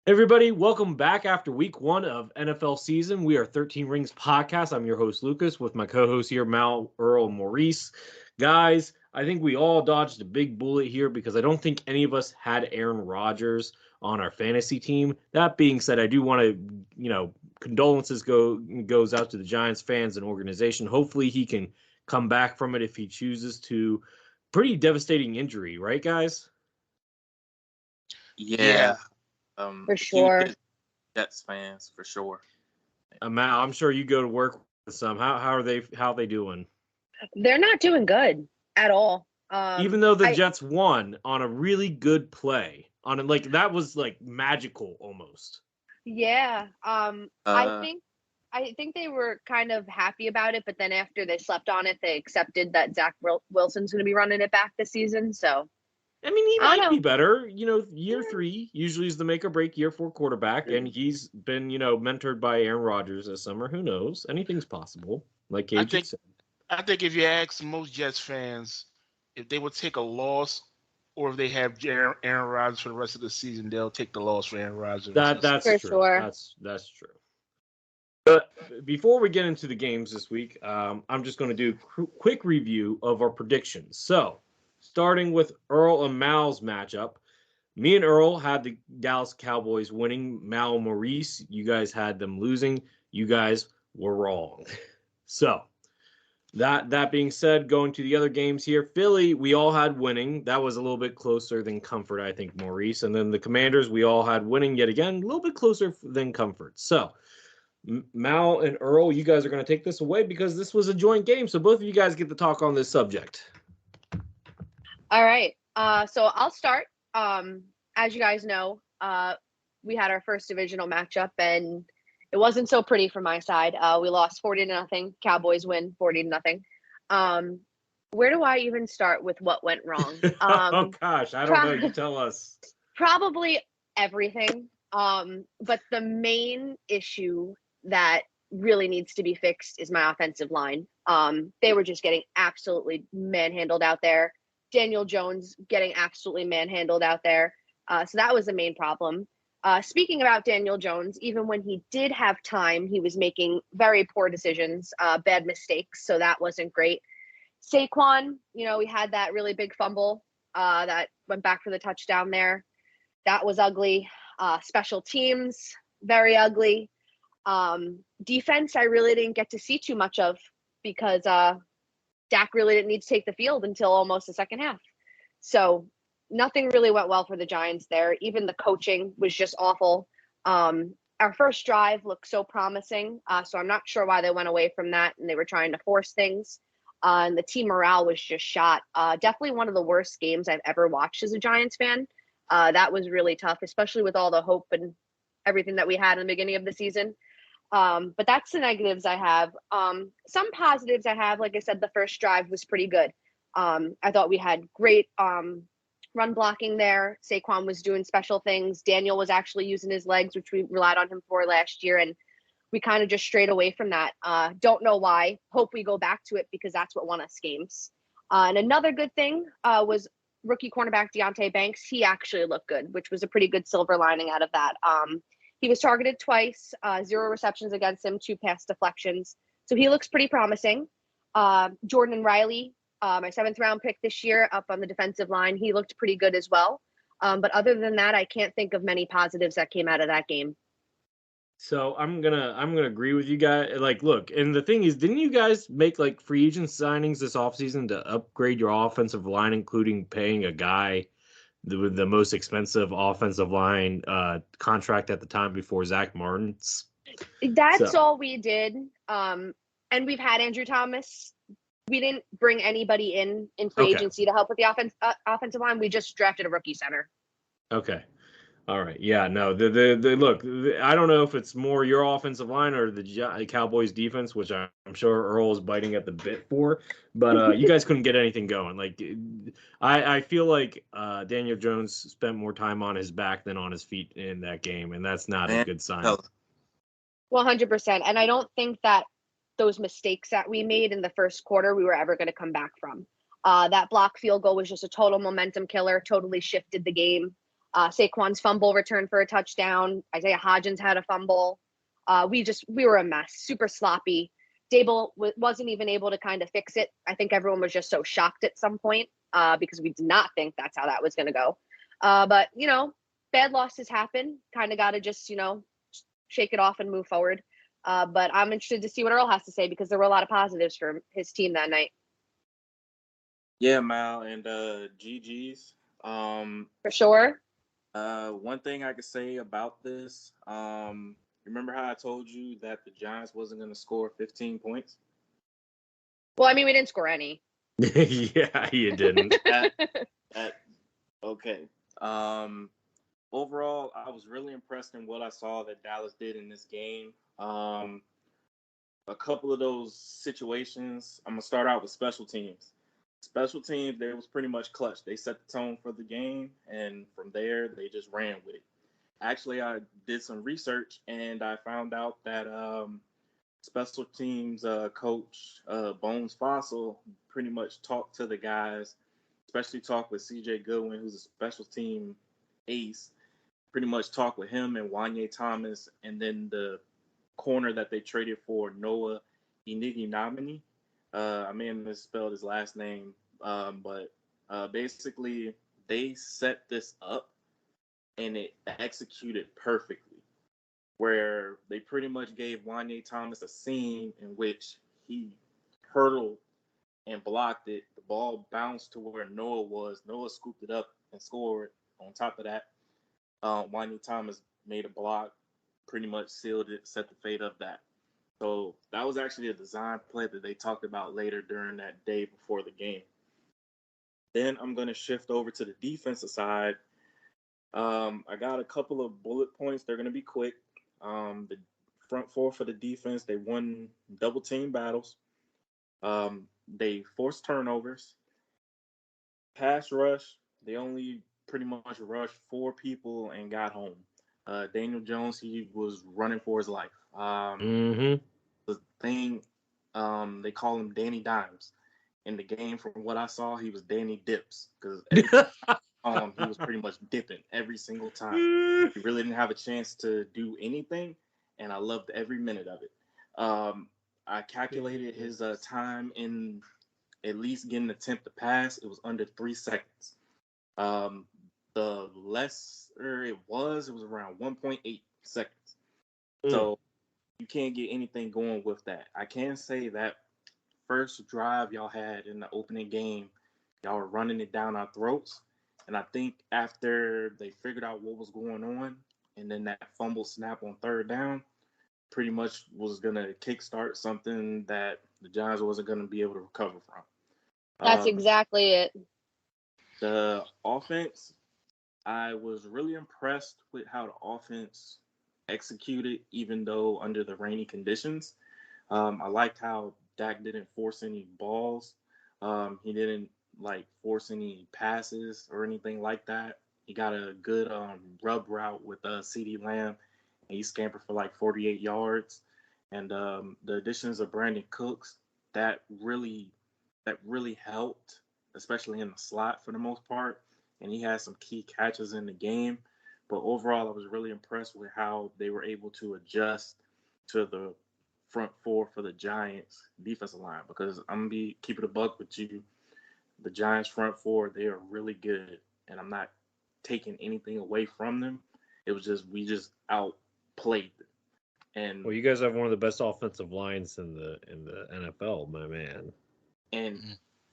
Everybody, welcome back after week 1 of NFL season. We are 13 Rings Podcast. I'm your host, Lucas, with my co-hosts here, Mal, Earl, Maurice. Guys, I think we all dodged a big bullet here because I don't think any of us had Aaron Rodgers on our fantasy team. That being said, I do want to, condolences goes out to the Giants fans and organization. Hopefully he can come back from it if he chooses to. Pretty devastating injury, right, guys? Yeah. For sure. Jets fans, for sure. Mal, I'm sure you go to work with some. How are they doing? They're not doing good at all. Even though the Jets won on a really good play, that was like magical almost. Yeah. I think they were kind of happy about it, but then after they slept on it, they accepted that Zach Wilson's going to be running it back this season. So. I mean, he might be better. Year 3 usually is the make or break year for quarterback, and he's been, mentored by Aaron Rodgers this summer. Who knows? Anything's possible, like KG said. I think if you ask most Jets fans if they would take a loss or if they have Aaron Rodgers for the rest of the season, they'll take the loss for Aaron Rodgers. That's for true. Sure. That's true. But before we get into the games this week, I'm just going to do a quick review of our predictions. So, starting with Earl and Mal's matchup, me and Earl had the Dallas Cowboys winning. Mal and Maurice, you guys had them losing. You guys were wrong. So, that being said, going to the other games here, Philly, we all had winning. That was a little bit closer than comfort, I think, Maurice. And then the Commanders, we all had winning yet again, a little bit closer than comfort. So, Mal and Earl, you guys are going to take this away because this was a joint game. So both of you guys get to talk on this subject. All right. So I'll start. As you guys know, we had our first divisional matchup, and it wasn't so pretty from my side. We lost 40-0. Cowboys win 40-0. Where do I even start with what went wrong? Oh gosh, I don't know. You tell us. Probably everything. But the main issue that really needs to be fixed is my offensive line. They were just getting absolutely manhandled out there. Daniel Jones getting absolutely manhandled out there. So that was the main problem. Speaking about Daniel Jones, even when he did have time, he was making very poor decisions, bad mistakes. So that wasn't great. Saquon, we had that really big fumble that went back for the touchdown there. That was ugly. Special teams, very ugly. Defense, I really didn't get to see too much of because Dak really didn't need to take the field until almost the second half. So nothing really went well for the Giants there. Even the coaching was just awful. Our first drive looked so promising. So I'm not sure why they went away from that and they were trying to force things. And the team morale was just shot. Definitely one of the worst games I've ever watched as a Giants fan. That was really tough, especially with all the hope and everything that we had in the beginning of the season. But that's the negatives I have. Some positives I have, like I said, the first drive was pretty good. I thought we had great run blocking there. Saquon was doing special things. Daniel was actually using his legs, which we relied on him for last year. And we kind of just strayed away from that. Don't know why. Hope we go back to it because that's what won us games. And another good thing was rookie cornerback Deonte Banks. He actually looked good, which was a pretty good silver lining out of that. He was targeted twice, 0 receptions against him, 2 pass deflections. So he looks pretty promising. Jordan Riley, my 7th round pick this year up on the defensive line. He looked pretty good as well. But other than that, I can't think of many positives that came out of that game. So I'm gonna agree with you guys. Like, look, and the thing is, didn't you guys make like free agent signings this offseason to upgrade your offensive line, including paying a guy with the most expensive offensive line contract at the time before Zach Martin's? That's all we did. And we've had Andrew Thomas. We didn't bring anybody in free agency to help with the offensive line. We just drafted a rookie center. Okay. All right. Yeah, no, the look, I don't know if it's more your offensive line or the Cowboys defense, which I'm sure Earl is biting at the bit for, but you guys couldn't get anything going. Like, I feel like Daniel Jones spent more time on his back than on his feet in that game, and that's not a good sign. 100%. And I don't think that those mistakes that we made in the first quarter, we were ever going to come back from. That block field goal was just a total momentum killer, totally shifted the game. Saquon's fumble return for a touchdown. Isaiah Hodgins had a fumble. We were a mess, super sloppy. Dable wasn't even able to kind of fix it. I think everyone was just so shocked at some point because we did not think that's how that was going to go. But, bad losses happen. Kind of got to just, shake it off and move forward. But I'm interested to see what Earl has to say because there were a lot of positives for his team that night. Yeah, Mal, and GG's. For sure. One thing I could say about this, remember how I told you that the Giants wasn't going to score 15 points? Well, I mean, we didn't score any. Yeah, you didn't. Okay. Overall, I was really impressed in what I saw that Dallas did in this game. A couple of those situations, I'm going to start out with special teams. Special teams, they was pretty much clutch. They set the tone for the game, and from there, they just ran with it. Actually, I did some research, and I found out that special teams coach Bones Fossil pretty much talked to the guys, especially talked with C.J. Goodwin, who's a special team ace, pretty much talked with him and Wanye Thomas, and then the corner that they traded for, Noah Iniginamini. I may have misspelled his last name, but basically they set this up and it executed perfectly, where they pretty much gave Wanye Thomas a seam in which he hurdled and blocked it. The ball bounced to where Noah was. Noah scooped it up and scored. On top of that, Wanye Thomas made a block, pretty much sealed it, set the fate of that. So that was actually a design play that they talked about later during that day before the game. Then I'm going to shift over to the defensive side. I got a couple of bullet points. They're going to be quick. The front four for the defense, they won double team battles. They forced turnovers. Pass rush, they only pretty much rushed 4 people and got home. Daniel Jones, he was running for his life. The thing, they call him Danny Dimes. In the game, from what I saw, he was Danny Dips because he was pretty much dipping every single time. He really didn't have a chance to do anything, and I loved every minute of it. I calculated his time in at least getting an attempt to pass. It was under 3 seconds. The lesser it was around 1.8 seconds. So you can't get anything going with that. I can say that first drive y'all had in the opening game, y'all were running it down our throats. And I think after they figured out what was going on, and then that fumble snap on third down pretty much was going to kickstart something that the Giants wasn't going to be able to recover from. That's exactly it. The offense, I was really impressed with how the offense executed, even though under the rainy conditions. I liked how Dak didn't force any balls. He didn't force any passes or anything like that. He got a good rub route with CeeDee Lamb, and he scampered for 48 yards. And the additions of Brandon Cooks, that really helped, especially in the slot for the most part. And he had some key catches in the game. But overall, I was really impressed with how they were able to adjust to the front four for the Giants defensive line, because I'm going to be keeping a buck with you. The Giants front four, they are really good, and I'm not taking anything away from them. It was just, we just outplayed them. And well, you guys have one of the best offensive lines in the NFL, my man. And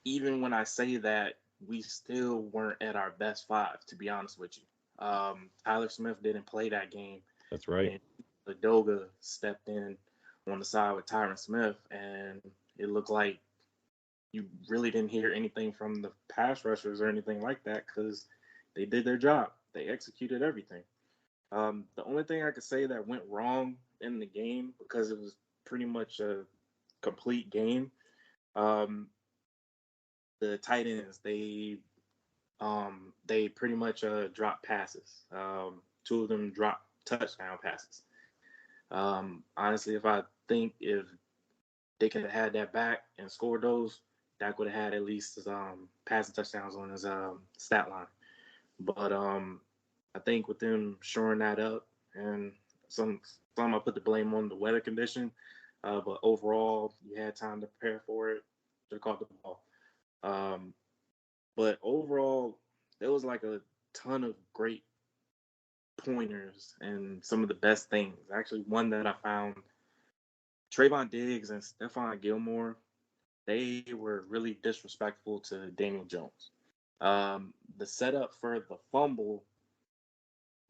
even when I say that, we still weren't at our best 5, to be honest with you. Tyler Smith didn't play that game. That's right. And Ladoga stepped in on the side with Tyron Smith, and it looked like you really didn't hear anything from the pass rushers or anything like that, because they did their job. They executed everything. The only thing I could say that went wrong in the game, because it was pretty much a complete game, the tight ends, they pretty much dropped passes. 2 of them dropped touchdown passes. Honestly, if they could have had that back and scored those, Dak would have had at least passing touchdowns on his stat line. But I think with them shoring that up, and some I put the blame on the weather condition, but overall you had time to prepare for it. Should have caught the ball. But overall, there was like a ton of great pointers and some of the best things. Actually, one that I found, Trayvon Diggs and Stephon Gilmore, they were really disrespectful to Daniel Jones. The setup for the fumble,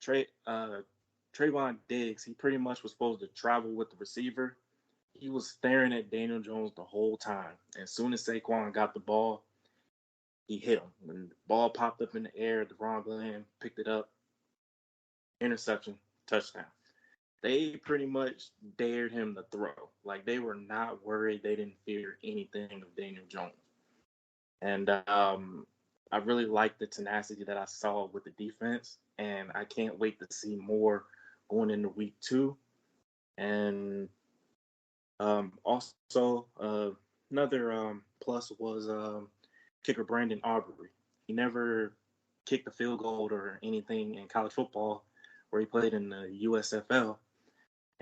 Trayvon Diggs, he pretty much was supposed to travel with the receiver. He was staring at Daniel Jones the whole time. As soon as Saquon got the ball, he hit him. When the ball popped up in the air, DeVon Glenn picked it up, interception, touchdown. They pretty much dared him to throw. Like, they were not worried. They didn't fear anything of Daniel Jones. And I really like the tenacity that I saw with the defense, and I can't wait to see more going into week 2. And also, another plus was kicker Brandon Aubrey. He never kicked a field goal or anything in college football where he played in the USFL.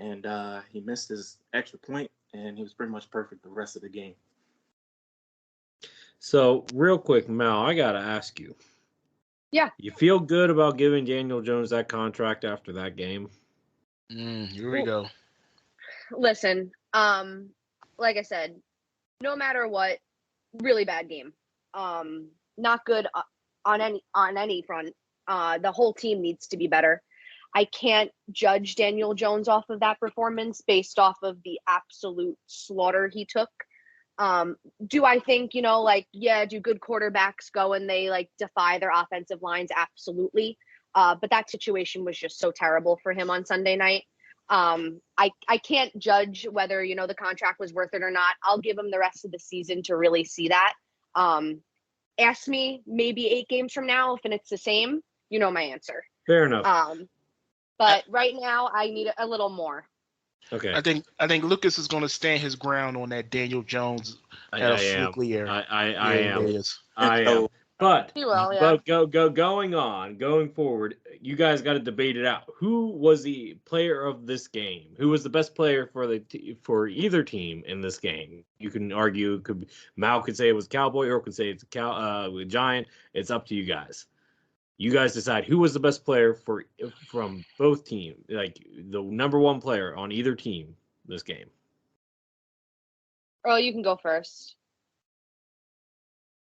And he missed his extra point, and he was pretty much perfect the rest of the game. So, real quick, Mal, I got to ask you. Yeah. You feel good about giving Daniel Jones that contract after that game? Here we go. Listen, like I said, no matter what, really bad game. Not good on any front. The whole team needs to be better. I can't judge Daniel Jones off of that performance based off of the absolute slaughter he took. Do I think, do good quarterbacks go and they defy their offensive lines? Absolutely. But that situation was just so terrible for him on Sunday night. I can't judge whether, the contract was worth it or not. I'll give him the rest of the season to really see that. Ask me maybe 8 games from now, if it's the same, my answer. Fair enough. But right now I need a little more. Okay. I think Lucas is going to stand his ground on that Daniel Jones had a fluky year. I am. But He will, yeah. Going forward, you guys got to debate it out. Who was the player of this game? Who was the best player for either team in this game? You can argue. Mal could say it was Cowboy, or could say it's Giant. It's up to you guys. You guys decide who was the best player from both teams, like the number one player on either team this game. Earl, you can go first.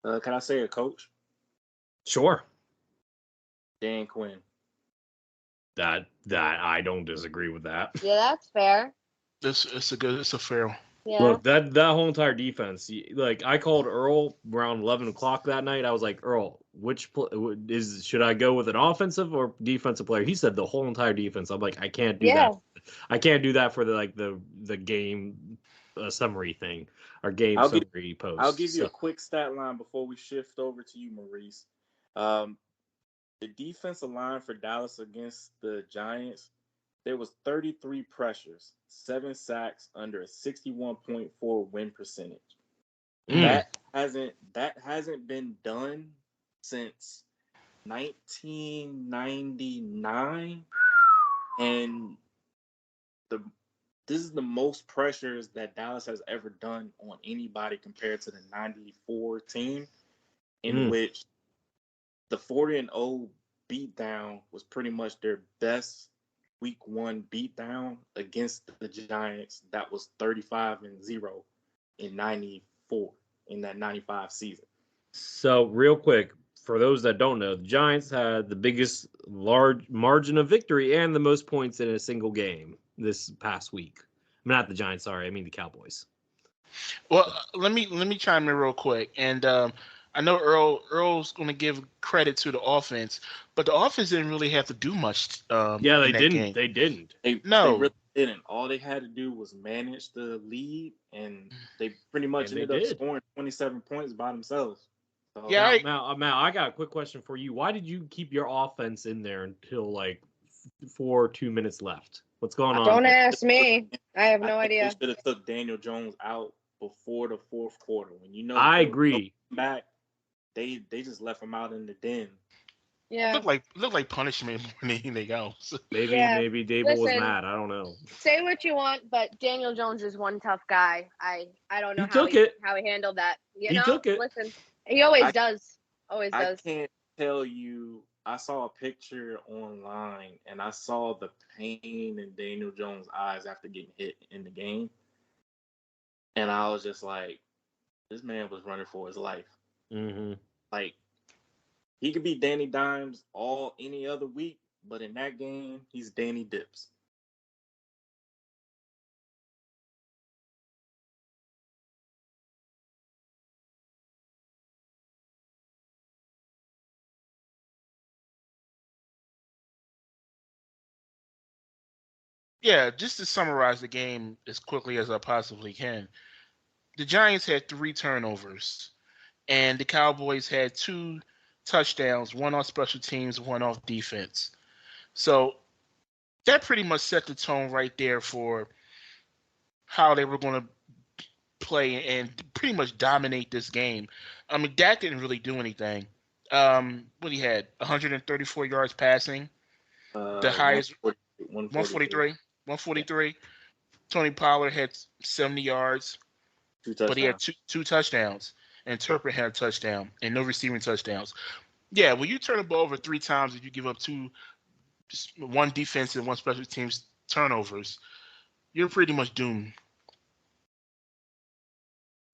Can I say a coach? Sure. Dan Quinn. That I don't disagree with that. Yeah, that's fair. It's a fair. Yeah. Look, that whole entire defense, like I called Earl around 11 o'clock that night. I was like, Earl, should I go with an offensive or defensive player? He said the whole entire defense. I'm like, I can't do that. I can't do that for the game summary thing or game summary post. I'll give you a quick stat line before we shift over to you, Maurice. The defensive line for Dallas against the Giants, there was 33 pressures, 7 sacks under a 61.4 win percentage. That hasn't been done since 1999, and this is the most pressures that Dallas has ever done on anybody compared to the 94 team, in which the 40-0 beatdown was pretty much their best week 1 beatdown against the Giants. That was 35-0 in 94 in that 95 season. So real quick, for those that don't know, the Giants had the biggest large margin of victory and the most points in a single game this past week. Not the Giants, sorry, I mean the Cowboys. Well, let me chime in real quick, and I know Earl's going to give credit to the offense, but the offense didn't really have to do much. Yeah, they didn't. Game. They didn't. They really didn't. All they had to do was manage the lead, and they pretty much ended up scoring 27 points by themselves. So, yeah. Mal, I got a quick question for you. Why did you keep your offense in there until like 2 minutes left? What's going on? Don't ask me. I have no idea. They should have took Daniel Jones out before the 4th quarter. When I agree. Back, they just left him out in the den. Yeah. Look like punishment more than anything else. Maybe Yeah. Dable was Listen, mad. I don't know. Say what you want, but Daniel Jones is one tough guy. I don't know He took it. how he handled that. He took it. Listen, he always I does. Always I does. can't tell you. I saw a picture online and I saw the pain in Daniel Jones' eyes after getting hit in the game, and I was just like, this man was running for his life. Mm-hmm. Like he could be Danny Dimes any other week, but in that game, he's Danny Dips. Yeah, just to summarize the game as quickly as I possibly can. The Giants had 3 turnovers, and the Cowboys had 2 touchdowns, one on special teams, one off defense. So that pretty much set the tone right there for how they were going to play and pretty much dominate this game. I mean, Dak didn't really do anything. What he had, 134 yards passing, the highest, 143. 143. Yeah. Tony Pollard had 70 yards, but he had two touchdowns. And Turpin had a touchdown and no receiving touchdowns. Yeah, when you turn the ball over 3 times and you give up 1 defense and 1 special teams turnovers, you're pretty much doomed.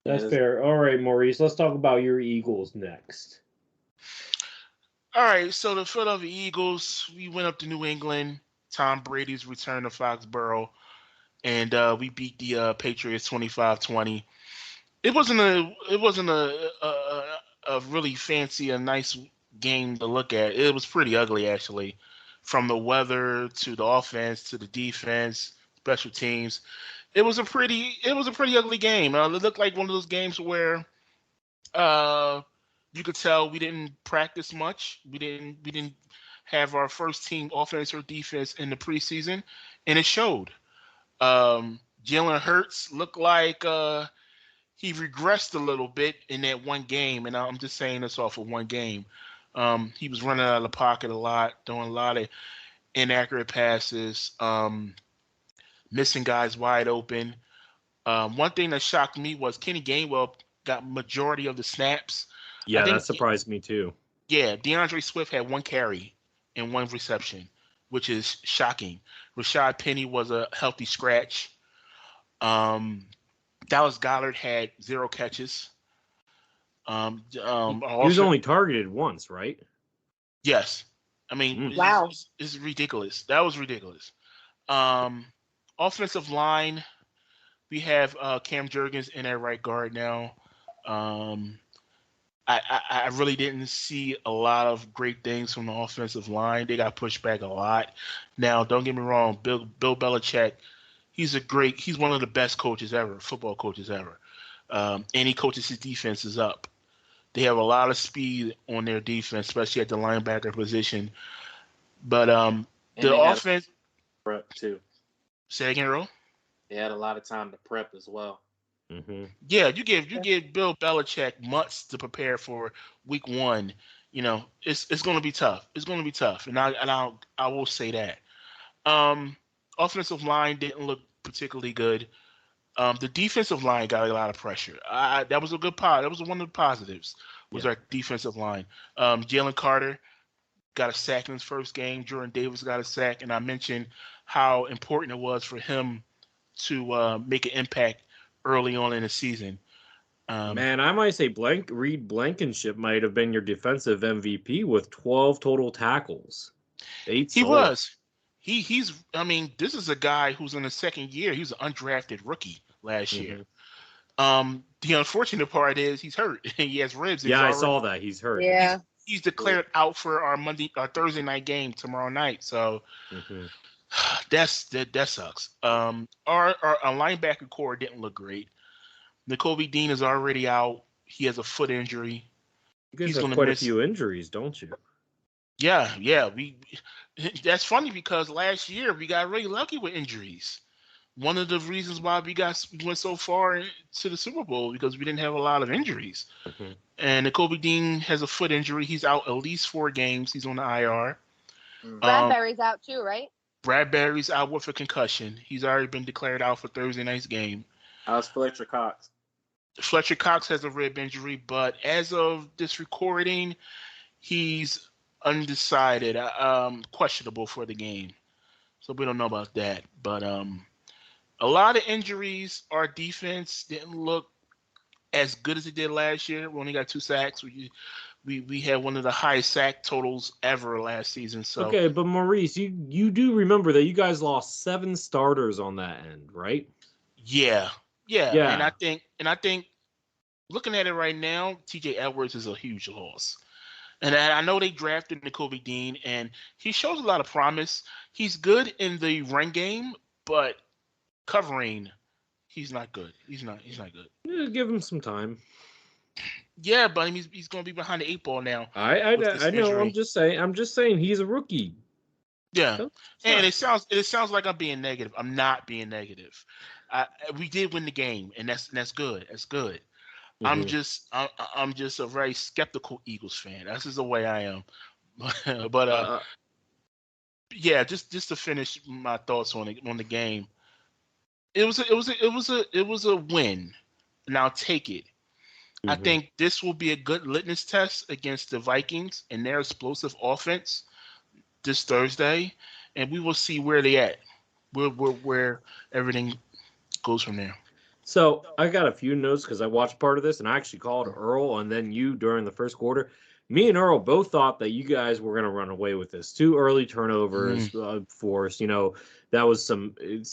That's fair. All right, Maurice, let's talk about your Eagles next. All right, so the Philadelphia Eagles, we went up to New England. Tom Brady's return to Foxborough, and we beat the Patriots 25-20. It wasn't a really fancy, a nice game to look at. It was pretty ugly, actually, from the weather to the offense to the defense, special teams. It was a pretty ugly game. It looked like one of those games where you could tell we didn't practice much. We didn't have our first team offense or defense in the preseason, and it showed. Jalen Hurts looked like he regressed a little bit in that one game, and I'm just saying this off of one game. He was running out of the pocket a lot, doing a lot of inaccurate passes, missing guys wide open. One thing that shocked me was Kenny Gainwell got majority of the snaps. Yeah, that surprised me too. Yeah, DeAndre Swift had 1 carry and 1 reception, which is shocking. Rashad Penny was a healthy scratch. Dallas Goedert had 0 catches. He was only targeted once, right? Yes. I mean, wow. It's ridiculous. That was ridiculous. Offensive line, we have Cam Jurgens in at right guard now. I really didn't see a lot of great things from the offensive line. They got pushed back a lot. Now, don't get me wrong, Bill Belichick, he's one of the best coaches ever, football coaches ever. And he coaches his defenses up. They have a lot of speed on their defense, especially at the linebacker position. But the offense prep too. Say again, Earl? They had a lot of time to prep as well. Mm-hmm. Yeah, you give Bill Belichick months to prepare for week 1. You know, it's going to be tough. It's going to be tough, and I will say that. Offensive line didn't look particularly good. The defensive line got a lot of pressure. That was a good part. That was one of the positives. Was our defensive line. Jalen Carter got a sack in his first game. Jordan Davis got a sack, and I mentioned how important it was for him to make an impact early on in the season. Man, I might say Reed Blankenship might have been your defensive MVP with 12 total tackles. 8 he was. He's. I mean, this is a guy who's in his second year. He was an undrafted rookie last year. The unfortunate part is he's hurt. He has ribs. Yeah, I saw that. He's hurt. Yeah. He's declared out for our Thursday night game tomorrow night. So that sucks. Our linebacker core didn't look great. Nakobe Dean is already out. He has a foot injury. You guys have quite a few injuries, don't you? Yeah. That's funny because last year we got really lucky with injuries. one of the reasons why we went so far to the Super Bowl, because we didn't have a lot of injuries. Mhm. And Kobe Dean has a foot injury. He's out at least 4 games. He's on the IR. Bradbury's out too, right? Bradbury's out with a concussion. He's already been declared out for Thursday night's game. How's Fletcher Cox? Fletcher Cox has a rib injury, but as of this recording, he's undecided, questionable for the game. So we don't know about that. But a lot of injuries. Our defense didn't look as good as it did last year. We only got 2 sacks. We had one of the highest sack totals ever last season. So Okay, but Maurice, you do remember that you guys lost 7 starters on that end, right? yeah. Yeah. And I think looking at it right now, TJ Edwards is a huge loss. And I know they drafted Nakobe Dean, and he shows a lot of promise. He's good in the run game, but covering, he's not good. He's not good. Yeah, give him some time. Yeah, but he's going to be behind the 8 ball now. I know. Injury. I'm just saying he's a rookie. Yeah, and it sounds like I'm being negative. I'm not being negative. We did win the game, and that's good. That's good. Mhm. I'm just a very skeptical Eagles fan. That's just the way I am. But yeah, just to finish my thoughts on the game, it was a win, and I'll take it. I Mhm. think this will be a good litmus test against the Vikings and their explosive offense this Thursday, and we will see where they at, where everything goes from there. So I got a few notes because I watched part of this, and I actually called Earl and then you during the first quarter. Me and Earl both thought that you guys were going to run away with this. 2 early turnovers forced. That was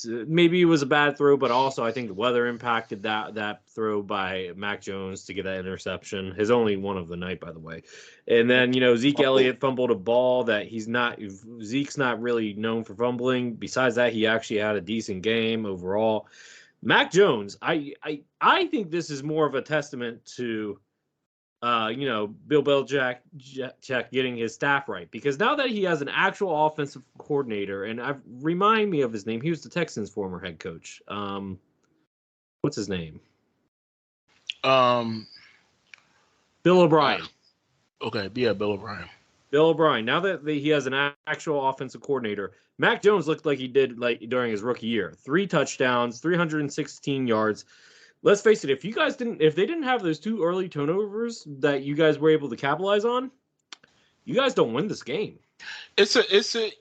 maybe it was a bad throw, but also I think the weather impacted that throw by Mac Jones to get that interception. His only one of the night, by the way. And then Zeke Elliott fumbled a ball that Zeke's not really known for fumbling. Besides that, he actually had a decent game overall. Mac Jones, I think this is more of a testament to Bill Belichick getting his staff right, because now that he has an actual offensive coordinator, and remind me of his name, he was the Texans' former head coach. What's his name? Bill O'Brien. Okay, yeah, Bill O'Brien. Bill O'Brien. Now that he has an actual offensive coordinator, Mac Jones looked like he did during his rookie year. 3 touchdowns, 316 yards. Let's face it, if they didn't have those 2 early turnovers that you guys were able to capitalize on, you guys don't win this game. The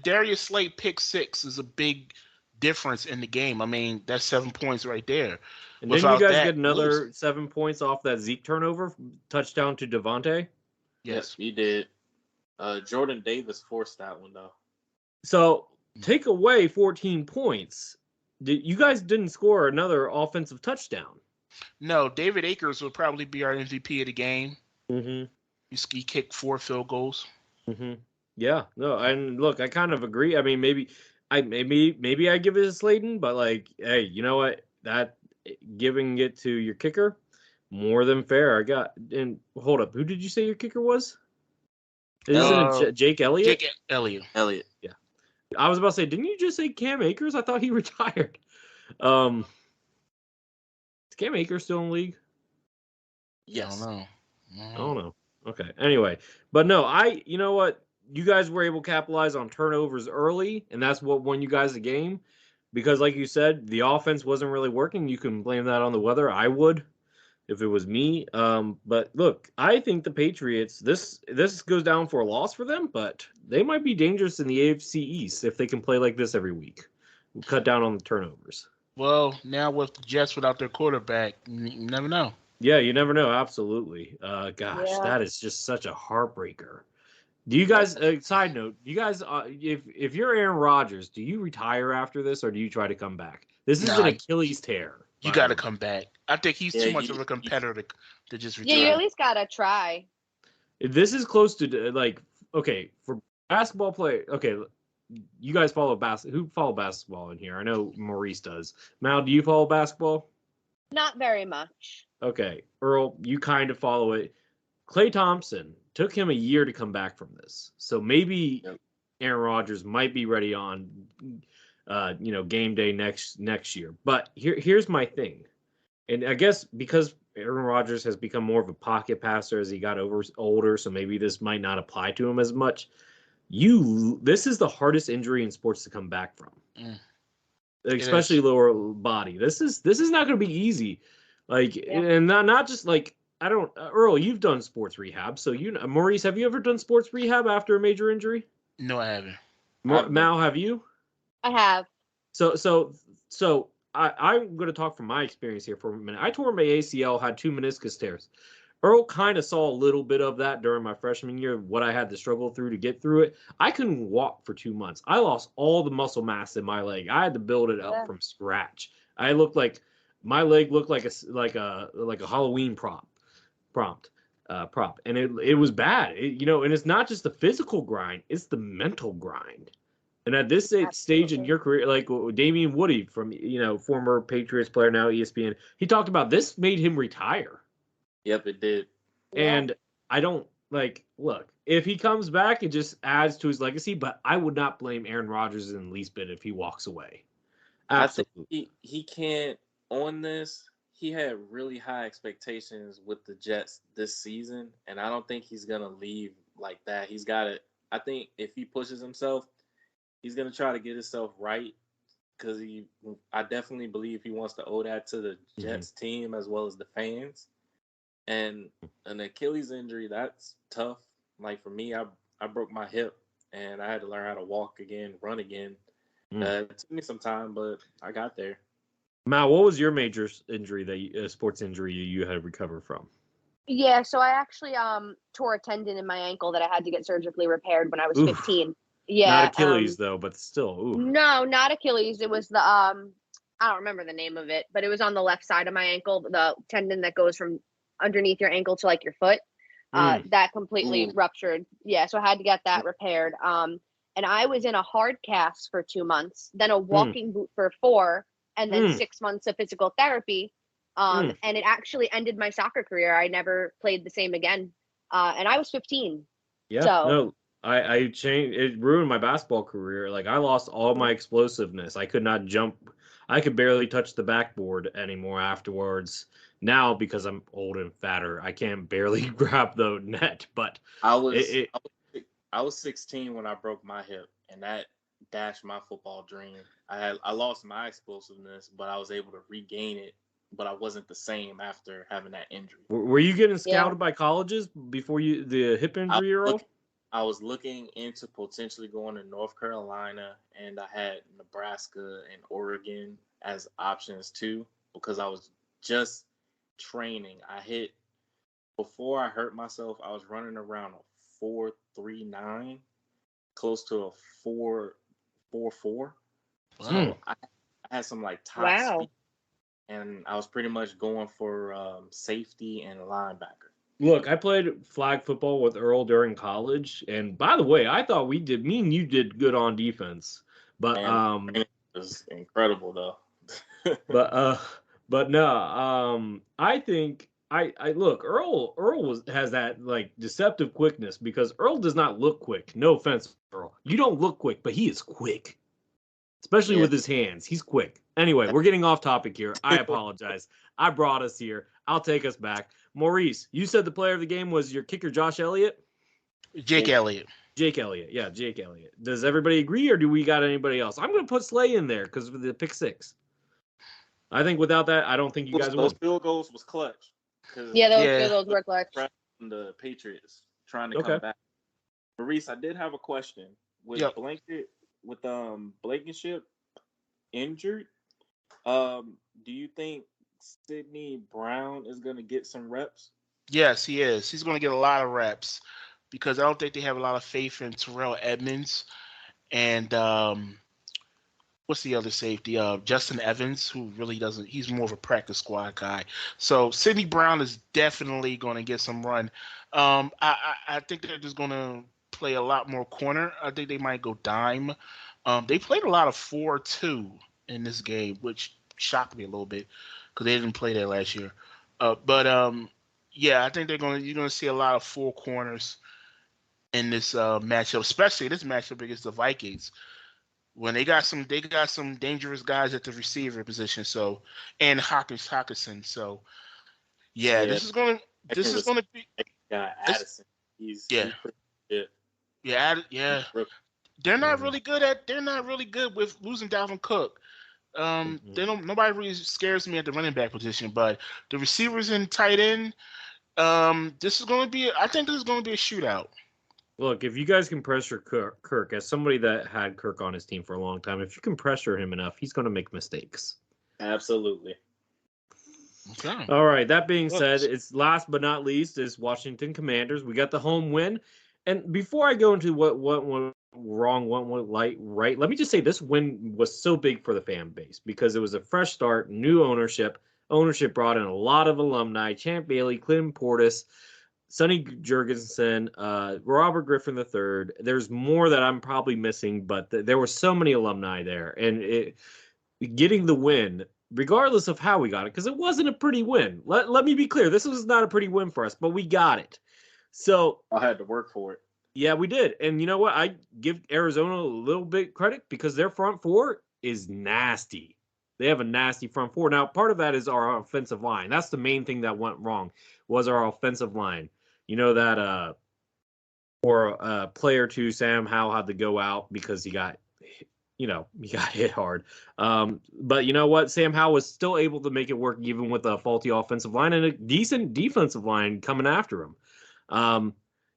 Darius Slate pick 6 is a big difference in the game. I mean, that's 7 points right there. And didn't you guys get another 7 points off that Zeke turnover, touchdown to Devontae? Yes, he did. Jordan Davis forced that one though. So take away 14 points. You guys didn't score another offensive touchdown. No, David Akers will probably be our MVP of the game. Mm-hmm. He kicked 4 field goals. Mm-hmm. Yeah, no, and look, I kind of agree. I mean, maybe I give it to Slayton, but hey, you know what? That giving it to your kicker, more than fair. Hold up, who did you say your kicker was? Isn't it Jake Elliott? Jake Elliott. Yeah. I was about to say, didn't you just say Cam Akers? I thought he retired. Is Cam Akers still in the league? Yes. I don't know. Okay. Anyway, but no, you know what? You guys were able to capitalize on turnovers early, and that's what won you guys the game. Because, like you said, the offense wasn't really working. You can blame that on the weather. I would, if it was me. But look, I think the Patriots, this goes down for a loss for them, but they might be dangerous in the AFC East if they can play like this every week. Cut down on the turnovers. Well, now with the Jets without their quarterback, you never know. Yeah, you never know. Absolutely. That is just such a heartbreaker. Do you guys? Side note: you guys, if you're Aaron Rodgers, do you retire after this, or do you try to come back? This is an Achilles tear. You got to come back. I think he's too much of a competitor to just retire. Yeah, you at least got to try. This is close to for basketball play. Okay, you guys follow basketball. Who follow basketball in here? I know Maurice does. Mal, do you follow basketball? Not very much. Okay, Earl, you kind of follow it. Klay Thompson took him a year to come back from this, so maybe Aaron Rodgers might be ready on game day next year. But here's my thing, and I guess because Aaron Rodgers has become more of a pocket passer as he got older, so maybe this might not apply to him as much. This is the hardest injury in sports to come back from, especially lower body. This is not going to be easy, and not just like I don't. Earl, you've done sports rehab, so Maurice, have you ever done sports rehab after a major injury? No, I haven't. Mal, have you? I have. So I'm going to talk from my experience here for a minute. I tore my ACL, had 2 meniscus tears. Earl kind of saw a little bit of that during my freshman year, what I had to struggle through to get through it. I couldn't walk for 2 months. I lost all the muscle mass in my leg. I had to build it up from scratch. My leg looked like a Halloween prop, and it was bad. And it's not just the physical grind; it's the mental grind. And at this stage in your career, like Damian Woody from former Patriots player, now ESPN, he talked about this made him retire. Yep, it did. And I don't look, if he comes back, it just adds to his legacy, but I would not blame Aaron Rodgers in the least bit if he walks away. Absolutely. I think he can't on this. He had really high expectations with the Jets this season, and I don't think he's going to leave like that. He's got to – I think if he pushes himself, he's going to try to get himself right because I definitely believe he wants to owe that to the Jets team as well as the fans. And an Achilles injury, that's tough. Like for me, I broke my hip and I had to learn how to walk again, run again. It took me some time, but I got there. Mal, what was your major injury sports injury you had to recover from? Yeah, so I actually tore a tendon in my ankle that I had to get surgically repaired when I was 15. Yeah, not Achilles though, but still. Ooh. No, not Achilles. It was the I don't remember the name of it, but it was on the left side of my ankle, the tendon that goes from underneath your ankle to like your foot. That completely ruptured. Yeah, so I had to get that repaired. And I was in a hard cast for 2 months, then a walking boot for 4, and then 6 months of physical therapy. And it actually ended my soccer career. I never played the same again. And I was 15. Yeah. So, no, I changed. It ruined my basketball career. Like I lost all my explosiveness. I could not jump. I could barely touch the backboard anymore afterwards. Now, because I'm old and fatter, I can barely grab the net. But I was 16 when I broke my hip, and that dashed my football dream. I lost my explosiveness, but I was able to regain it. But I wasn't the same after having that injury. Were you getting scouted by colleges before the hip injury, Earl? I was looking into potentially going to North Carolina, and I had Nebraska and Oregon as options too, because I was just training. Before I hurt myself, I was running around a 4.39, close to a 4.44. So I had some top speed, and I was pretty much going for safety and linebacker. Look, I played flag football with Earl during college, and by the way, I thought me and you did good on defense. But it was incredible though. but no, I think I look, Earl has that deceptive quickness because Earl does not look quick. No offense, Earl. You don't look quick, but he is quick. Especially with his hands. He's quick. Anyway, we're getting off topic here. I apologize. I brought us here. I'll take us back. Maurice, you said the player of the game was your kicker, Josh Elliott? Jake Elliott. Jake Elliott. Yeah, Jake Elliott. Does everybody agree, or do we got anybody else? I'm going to put Slay in there because of the pick 6. I think without that, I don't think you guys those win. field goals was clutch. Those were clutch. The Patriots trying to come back. Maurice, I did have a question. With Blankenship injured, do you think Sidney Brown is going to get some reps? Yes, he is. He's going to get a lot of reps because I don't think they have a lot of faith in Terrell Edmonds and what's the other safety? Justin Evans, who really doesn't. He's more of a practice squad guy. So Sidney Brown is definitely going to get some run. I think they're just going to play a lot more corner. I think they might go dime. They played a lot of 4-2 in this game, which shocked me a little bit because they didn't play that last year. I think you're going to see a lot of 4 corners in this matchup, especially this matchup against the Vikings, when they got some dangerous guys at the receiver position. So, and Hawkinson. So, yeah, Yeah, I this can is respect gonna be that guy, it's, Addison. He's yeah, pretty good. yeah. Rookie. They're not Mhm. really good with losing Dalvin Cook. Mhm. They don't. Nobody really scares me at the running back position, but the receivers and tight end. This is going to be. I think this is going to be a shootout. Look, if you guys can pressure Kirk, as somebody that had Kirk on his team for a long time, if you can pressure him enough, he's going to make mistakes. Absolutely. Okay. All right. That being Look, said, it's last but not least is Washington Commanders. We got the home win, and before I go into what went wrong, what went right, let me just say this win was so big for the fan base because it was a fresh start, new ownership. Ownership brought in a lot of alumni: Champ Bailey, Clinton Portis, Sonny Jurgensen, Robert Griffin III. There's more that I'm probably missing, but there were so many alumni there, and getting the win, regardless of how we got it, because it wasn't a pretty win. Let me be clear, this was not a pretty win for us, but we got it. So I had to work for it. yeah, we did. And you know what? I give Arizona a little bit credit because their front four is nasty. They have a nasty front four. Now, part of that is our offensive line. That's the main thing that went wrong was our offensive line. You know that or a player two, Sam Howell had to go out because he got he got hit hard. But you know what? Sam Howell was still able to make it work even with a faulty offensive line and a decent defensive line coming after him.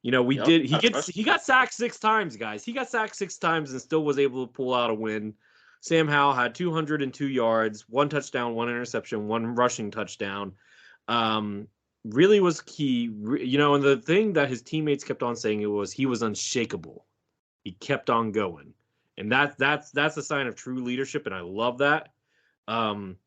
We Yep. did. He got sacked 6 times, guys. He got sacked 6 times and still was able to pull out a win. Sam Howell had 202 yards, 1 touchdown, 1 interception, 1 rushing touchdown. Really was key. And the thing that his teammates kept on saying he was unshakable. He kept on going, and that's a sign of true leadership, and I love that. Brian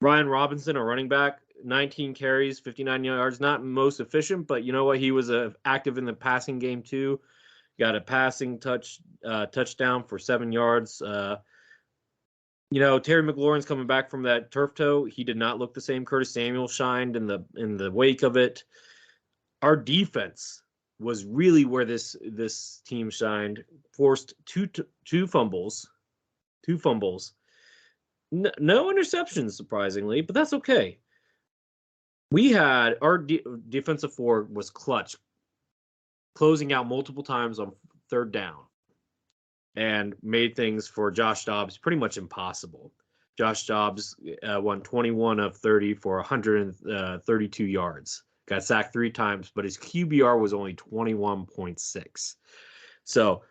Robinson, a running back, 19 carries, 59 yards, not most efficient, but you know what? He was active in the passing game too. Got a passing touchdown for 7 yards. Terry McLaurin's coming back from that turf toe. He did not look the same. Curtis Samuel shined in the wake of it. Our defense was really where this team shined. Forced two fumbles. No interceptions, surprisingly, but that's okay. We had our defensive four was clutch, closing out multiple times on third down, and made things for Josh Dobbs pretty much impossible. Josh Dobbs won 21 of 30 for 132 yards. Got sacked 3 times, but his QBR was only 21.6. So,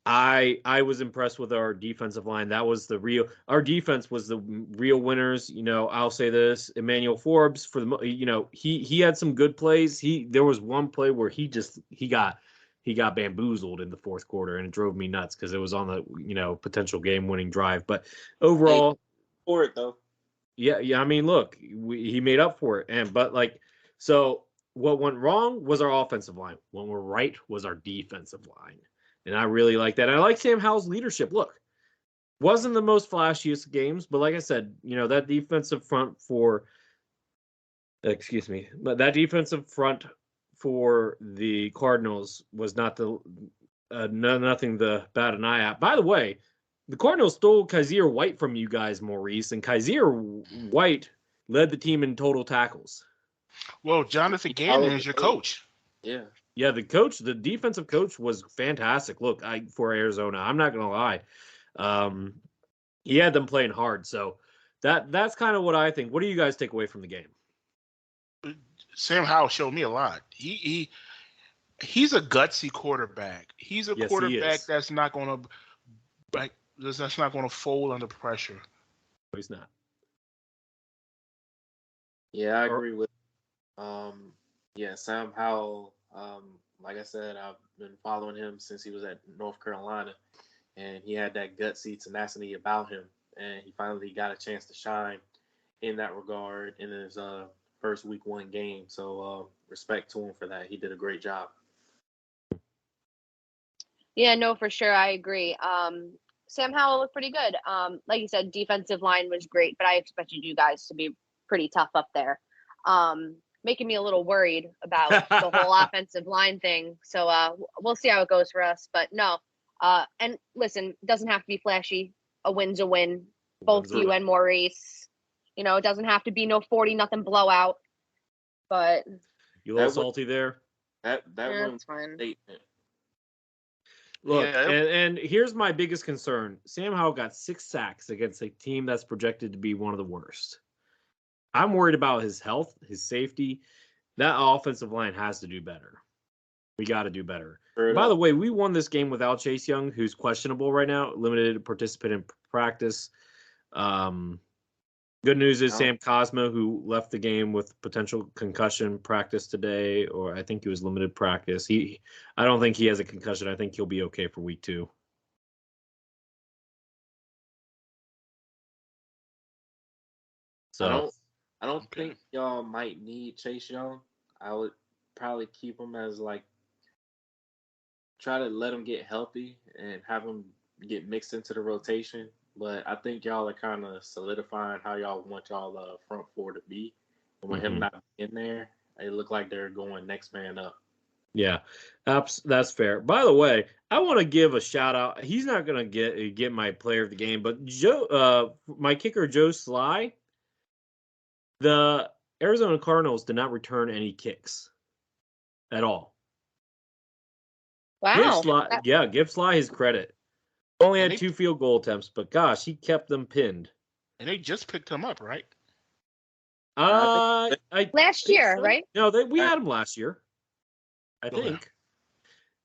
I was impressed with our defensive line. Our defense was the real winners. I'll say this: Emmanuel Forbes he had some good plays. There was one play where he got bamboozled in the fourth quarter, and it drove me nuts because it was on the potential game-winning drive. But overall, For it though. yeah. I mean, look, he made up for it, so what went wrong was our offensive line. What went right was our defensive line. And I really like that. And I like Sam Howell's leadership. Look, wasn't the most flashiest games, but like I said, that defensive front for the the Cardinals was not nothing to bat an eye at. By the way, the Cardinals stole Kaiser White from you guys, Maurice, and Kaiser White led the team in total tackles. Well, Jonathan Gannon is your coach. Yeah. Yeah, the defensive coach was fantastic. Look, for Arizona, I'm not gonna lie, he had them playing hard. So that's kind of what I think. What do you guys take away from the game? Sam Howell showed me a lot. He's a gutsy quarterback. He's a quarterback that's not going to fold under pressure. He's not. Yeah, I agree with. Sam Howell. Like I said, I've been following him since he was at North Carolina, and he had that gutsy tenacity about him, and he finally got a chance to shine in that regard in his first week 1 game. So respect to him for that. He did a great job. Yeah, no, for sure. I agree. Sam Howell looked pretty good. Like you said, defensive line was great, but I expected you guys to be pretty tough up there. Making me a little worried about the whole offensive line thing. So we'll see how it goes for us. But no, And listen, doesn't have to be flashy. A win's a win. Both Win's a you win. and Maurice. You know, it doesn't have to be no 40-0 blowout. But You a little That would- salty there? That yeah, one it's fine. statement. Look, Yeah. and here's my biggest concern. Sam Howell got 6 sacks against a team that's projected to be one of the worst. I'm worried about his health, his safety. That offensive line has to do better. We got to do better. By the way, we won this game without Chase Young, who's questionable right now, limited participant in practice. Good news is Sam Cosmo, who left the game with potential concussion practice today, or I think he was limited practice. I don't think he has a concussion. I think he'll be okay for week 2. So I don't think y'all might need Chase Young. I would probably keep him as like try to let him get healthy and have him get mixed into the rotation. But I think y'all are kind of solidifying how y'all want y'all front four to be. And with him not in there, it look like they're going next man up. yeah, that's fair. By the way, I want to give a shout out. He's not gonna get my player of the game, but my kicker Joe Sly. The Arizona Cardinals did not return any kicks at all. Wow. Give Sly his credit. Only And had 2 field goal attempts, but gosh, he kept them pinned. And they just picked him up, right? Last year, right? No, we had him last year, I think.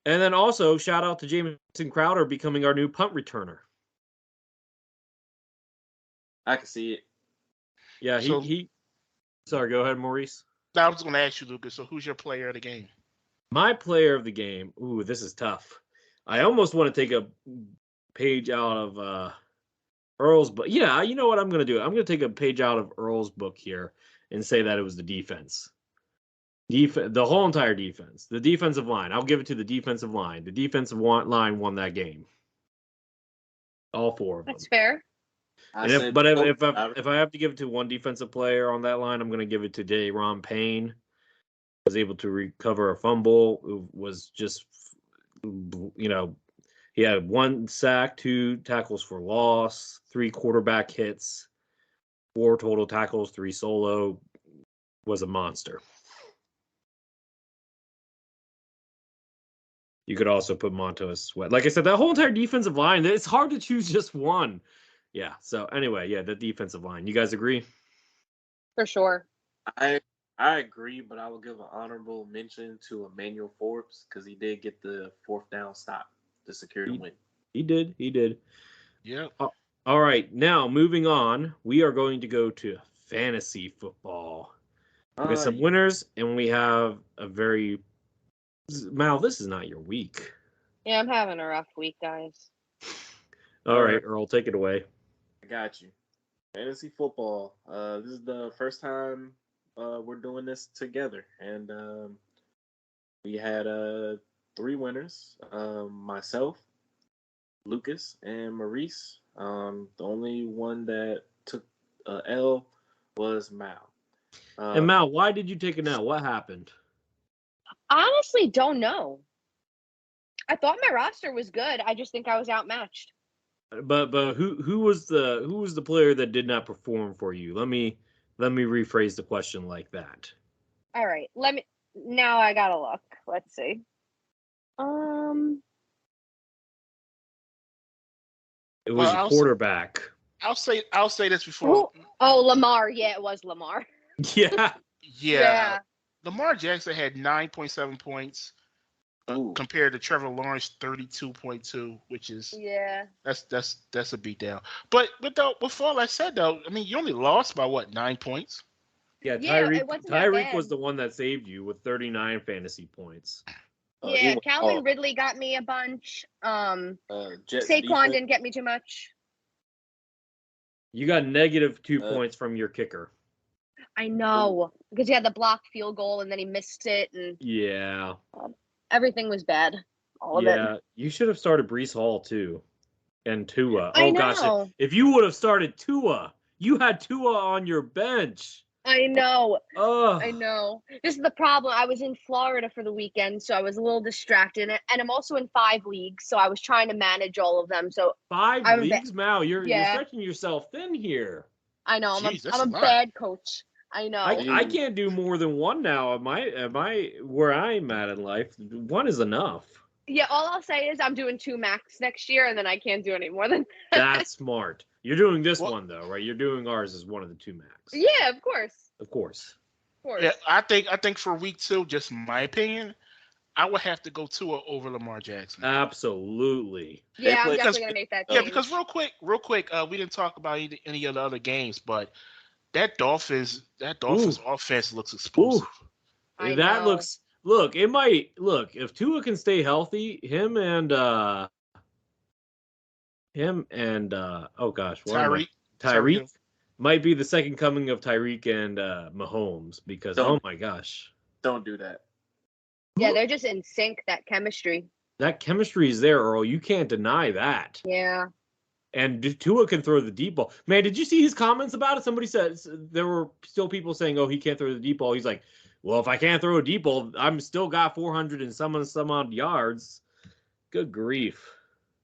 And then also, shout out to Jamison Crowder becoming our new punt returner. I can see it. Yeah, he. Sorry, go ahead, Maurice. I was going to ask you, Lucas. So, who's your player of the game? My player of the game. Ooh, this is tough. I almost want to take a page out of Earl's book. Yeah, you know what I'm going to do? I'm going to take a page out of Earl's book here and say that it was the defense. The whole entire defense. The defensive line. I'll give it to the defensive line. The defensive line won that game. All 4 of them. That's fair. If I have to give it to one defensive player on that line, I'm going to give it to Dayron Payne. Was able to recover a fumble. It was just, he had 1 sack, 2 tackles for loss, 3 quarterback hits, 4 total tackles, 3 solo. Was a monster. You could also put Montez Sweat. Like I said, that whole entire defensive line, it's hard to choose just one. Yeah. So anyway, the defensive line. You guys agree? For sure. I agree, but I will give an honorable mention to Emmanuel Forbes because he did get the 4th down stop to secure the win. He did. Yeah. All right. Now moving on, we are going to go to fantasy football. We have some winners, and we have a very Mal. This is not your week. Yeah, I'm having a rough week, guys. All right, Earl, take it away. I got you. Fantasy football. This is the first time we're doing this together, and we had 3 winners. Myself, Lucas, and Maurice. The only one that took L was Mal. And Mal, why did you take an L? What happened? Honestly, don't know. I thought my roster was good. I just think I was outmatched. But who was the player that did not perform for you? Let me rephrase the question like that. All right, now I gotta look. Let's see. It was your quarterback. I'll say this before. Oh, Lamar. Yeah, it was Lamar. Yeah. Lamar Jackson had 9.7 points compared to Trevor Lawrence 32.2, which is that's a beatdown. But with all that said though, I mean you only lost by 9 points. Yeah, Tyreek was the one that saved you with 39 fantasy points. Yeah, Calvin Ridley got me a bunch. Saquon didn't get me too much. You got -2 points from your kicker. I know, because he had the blocked field goal and then he missed it, and everything was bad. All of it. Yeah, you should have started Breece Hall too, and Tua. I know. Gosh, if you would have started Tua, you had Tua on your bench. I know. Oh, I know. This is the problem. I was in Florida for the weekend, so I was a little distracted. And I'm also in 5 leagues, so I was trying to manage all of them. So 5 I'm a bit, leagues, Mal. You're yeah, stretching yourself thin here. I know. Jeez, that's a I'm a lot. bad coach. I know. I can't do more than one now. Am I where I'm at in life? One is enough. Yeah, all I'll say is I'm doing 2 max next year, and then I can't do any more than that. That's smart. You're doing this Well, one though, right? You're doing ours as one of the 2 max. Yeah, of course. Of course. Of course. yeah, I think for week 2, just my opinion, I would have to go Tua over Lamar Jackson. Absolutely. Yeah, I'm play- definitely going to make that Yeah, change. because real quick, we didn't talk about any of the other games, but that Dolphins offense looks explosive. Ooh. I That know. looks it might look if Tua can stay healthy, him and oh gosh, what am I? Tyreek Tyreek Hill. might be the second coming of Tyreek and Mahomes because oh my gosh. Don't do that. Yeah, they're just in sync, that chemistry. That chemistry is there, Earl. You can't deny that. Yeah. And Tua can throw the deep ball. Man, did you see his comments about it? Somebody said there were still people saying, "Oh, he can't throw the deep ball." He's like, "Well, if I can't throw a deep ball, I'm still got 400 and some odd yards." Good grief.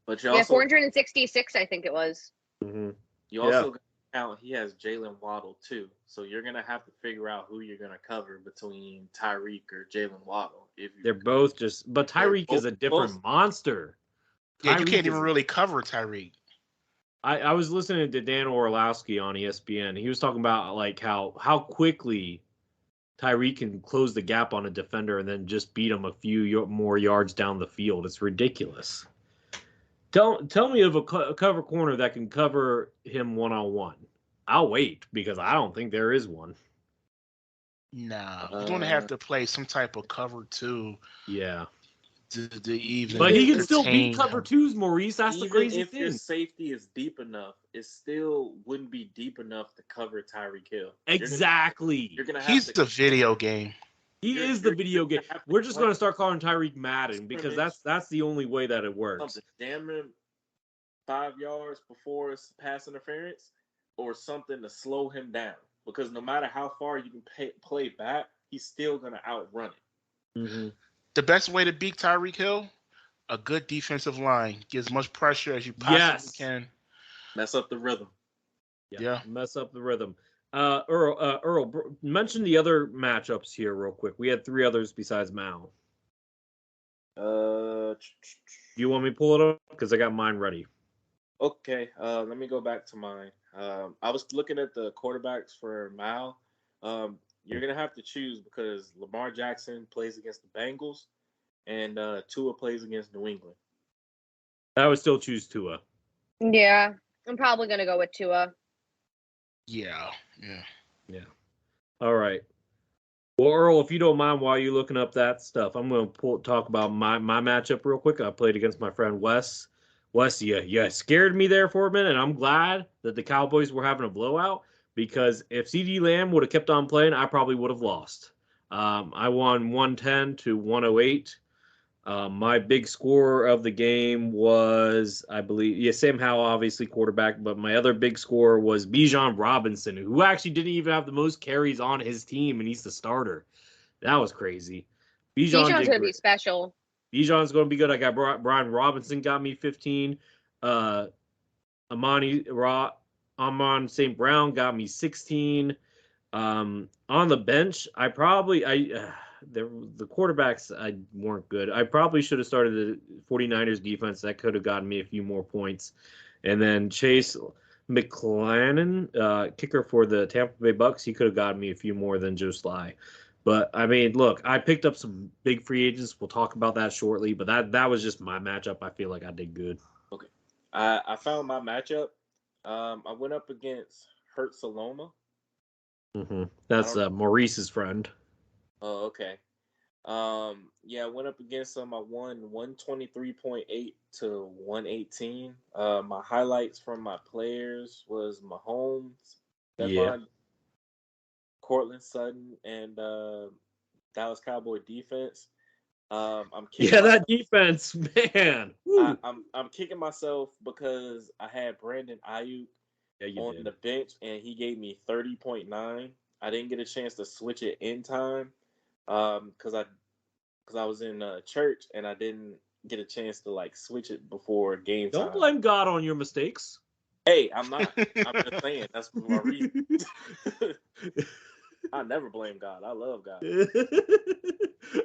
But you Yeah, also 466, I think it was. Mm-hmm. you also count he has Jalen Waddle too. So you're gonna have to figure out who you're gonna cover between Tyreek or Jalen Waddle. They're both just, but Tyreek is a different monster. Yeah, you Tyreek can't even is- really cover Tyreek. I was listening to Dan Orlowski on ESPN. He was talking about like how quickly Tyreek can close the gap on a defender and then just beat him a few more yards down the field. It's ridiculous. Tell me of a cover corner that can cover him one-on-one. I'll wait because I don't think there is one. Nah, you're gonna have to play some type of cover 2 Yeah. to even. But he can still contain beat cover him. twos, Maurice. That's the even crazy if your thing. safety is deep enough, it still wouldn't be deep enough to cover Tyreek Hill. Exactly. You're gonna have He's to, the video game. He is the video game. have to We're just play going to start calling Tyreek Madden because that's the only way that it works. something damn near 5 yards before it's pass interference, or something to slow him down. Because no matter how far you can play back, he's still gonna outrun it. Mm-hmm. The best way to beat Tyreek Hill, a good defensive line. Get as much pressure as you possibly can. Mess up the rhythm. Yeah. Mess up the rhythm. Earl, mention the other matchups here real quick. We had 3 others besides Mal. Uh, Do you want me to pull it up? Because I got mine ready. Okay, let me go back to mine. I was looking at the quarterbacks for Mal. You're gonna have to choose because Lamar Jackson plays against the Bengals, and Tua plays against New England. I would still choose Tua. Yeah. I'm probably going to go with Tua. Yeah. All right. Well, Earl, if you don't mind, while you're looking up that stuff, I'm going to talk about my matchup real quick. I played against my friend Wes. Wes, you scared me there for a minute, and I'm glad that the Cowboys were having a blowout because if CeeDee Lamb would have kept on playing, I probably would have lost. I won 110 to 108. My big score of the game was, I believe, Sam Howell, obviously quarterback, but my other big score was Bijan Robinson, who actually didn't even have the most carries on his team, and he's the starter. That was crazy. Bijan's going to be special. Bijan's going to be good. I got Brian Robinson got me 15. Amon St. Brown got me 16. On the bench, the quarterbacks weren't good. I probably should have started the 49ers defense. That could have gotten me a few more points. And then Chase McClellan, kicker for the Tampa Bay Bucks, he could have gotten me a few more than Joe Sly. But, I mean, look, I picked up some big free agents. We'll talk about that shortly. But that was just my matchup. I feel like I did good. Okay. I found my matchup. I went up against Hurt Saloma. Mm-hmm. That's Maurice's friend. Oh, okay. Yeah, I went up against him. I won 123.8 to 118. My highlights from my players was Mahomes, Stephon, Cortland Sutton, and Dallas Cowboy defense. That defense, man. I'm kicking myself because I had Brandon Ayuk on the bench, and he gave me 30.9. I didn't get a chance to switch it in time because I was in church and I didn't get a chance to like switch it before game Don't time. blame God on your mistakes. Hey, I'm not. I'm just saying that's my reason. I never blame God. I love God.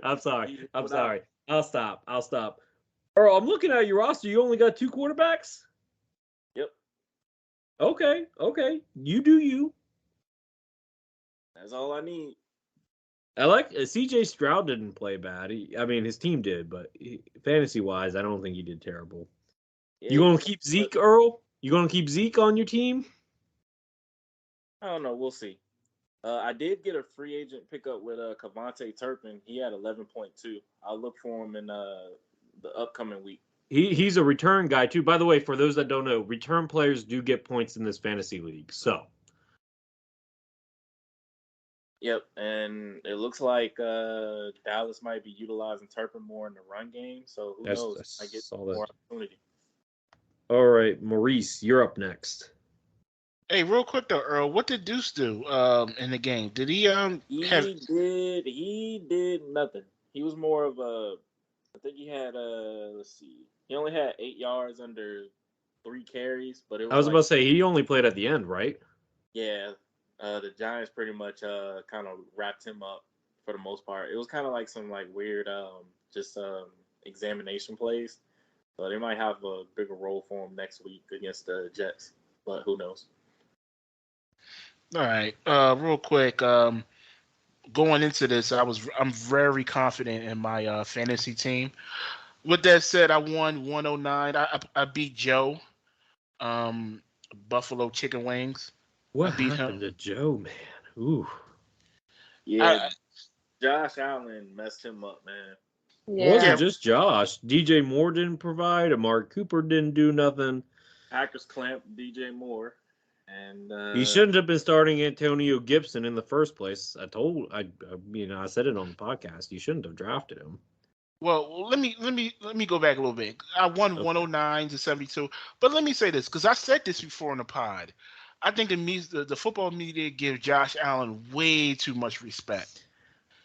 I'm sorry. He I'm pulled out. sorry. I'll stop. Earl, I'm looking at your roster. You only got 2 quarterbacks? Yep, Okay. You do you. that's all I need. I like CJ Stroud didn't play bad. I mean, his team did, but fantasy wise, I don't think he did terrible. Yeah, You gonna keep Zeke, Earl? You gonna keep Zeke on your team? I don't know. We'll see. I did get a free agent pickup with Cavante Turpin. He had 11.2. I'll look for him in the upcoming week. He's a return guy too. By the way, for those that don't know, return players do get points in this fantasy league. So Yep, and it looks like Dallas might be utilizing Turpin more in the run game. So who knows? I get more opportunity. All right, Maurice, you're up next. Hey, real quick though, Earl, what did Deuce do in the game? Did he He did nothing. He was more of a. I think he had let's see. He only had 8 yards under 3 carries, but it I was was like, about to say he only played at the end, right? yeah, the Giants pretty much kind of wrapped him up for the most part. It was kind of like some like weird just examination plays. So they might have a bigger role for him next week against the Jets, but who knows? All right. Real quick. Going into this, I'm very confident in my fantasy team. With that said, I won 109. I beat Joe, Buffalo Chicken Wings. What I beat him. happened to Joe, man? Ooh. Yeah, Josh Allen messed him up, man. It wasn't Yeah. just Josh. DJ Moore didn't provide. Amari Cooper didn't do nothing. Packers clamped DJ Moore, and He shouldn't have been starting Antonio Gibson in the first place. I said it on the podcast. You shouldn't have drafted him. Well, let me go back a little bit. I won 109 to 72, but let me say this because I said this before in the pod. I think the football media give Josh Allen way too much respect.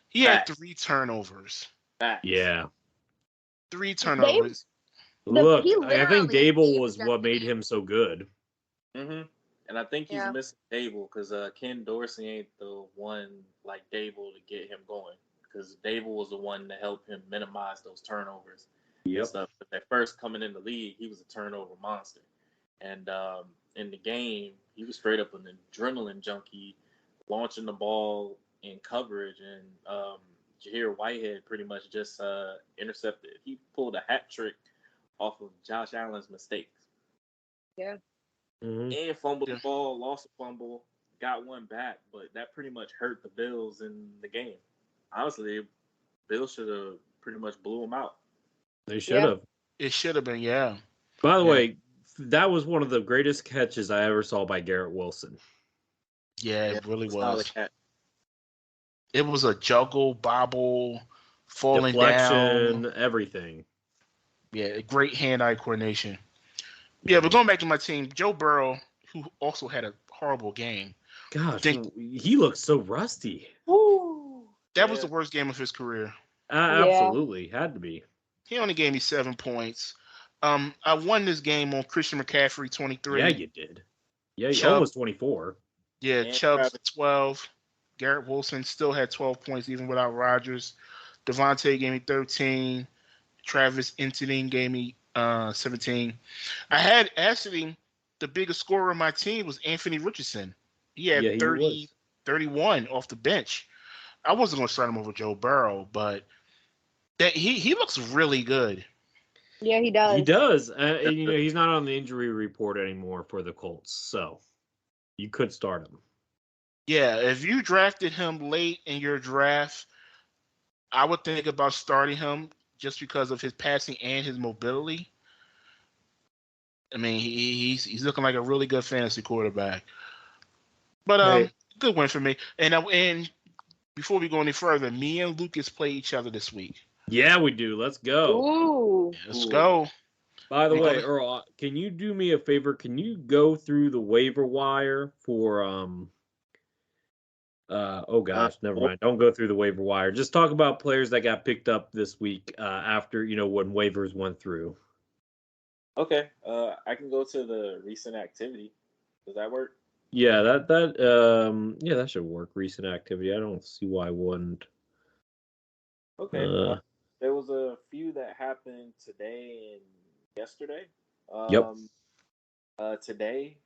He had 3 turnovers. Yeah. 3 turnovers. Look, I think Dable was what made him so good. Mm-hmm. And I think he's missing Dable because Ken Dorsey ain't the one like Dable to get him going. Because Dable was the one to help him minimize those turnovers and stuff. But at first coming in the league, he was a turnover monster. And in the game, he was straight up an adrenaline junkie, launching the ball in coverage. And Jahir Whitehead pretty much just intercepted. He pulled a hat trick off of Josh Allen's mistakes. Yeah. Mm-hmm. And fumbled the ball, lost a fumble, got one back, but that pretty much hurt the Bills in the game. Honestly, Bills should have pretty much blew them out. They should have. It should have been, yeah. By the way, that was one of the greatest catches I ever saw by Garrett Wilson. Yeah, it really was. It was a juggle, bobble, falling deflection, down, everything. Yeah, great hand-eye coordination. Yeah, but going back to my team, Joe Burrow, who also had a horrible game. Gosh, he looked so rusty. That was the worst game of his career. Absolutely, had to be. He only gave me 7 points. I won this game on Christian McCaffrey, 23. Yeah, you did. Yeah, almost 24. Yeah, Chubb's 12. Garrett Wilson still had 12 points even without Rodgers. Devontae gave me 13. Travis Etienne gave me 17. I had actually the biggest scorer on my team was Anthony Richardson. He had 31 off the bench. I wasn't going to start him over Joe Burrow, but he looks really good. Yeah, he does. He does. He's not on the injury report anymore for the Colts, so you could start him. Yeah, if you drafted him late in your draft, I would think about starting him just because of his passing and his mobility. I mean, he's looking like a really good fantasy quarterback. But good win for me. And before we go any further, me and Lucas play each other this week. Yeah, we do. Let's go. Ooh. Let's go. By the way, Earl, can you do me a favor? Can you go through the waiver wire for Oh gosh, never mind. Don't go through the waiver wire. Just talk about players that got picked up this week after when waivers went through. Okay. I can go to the recent activity. Does that work? Yeah, that should work. Recent activity. I don't see why it wouldn't. Okay. There was a few that happened today and yesterday. Yep. Today,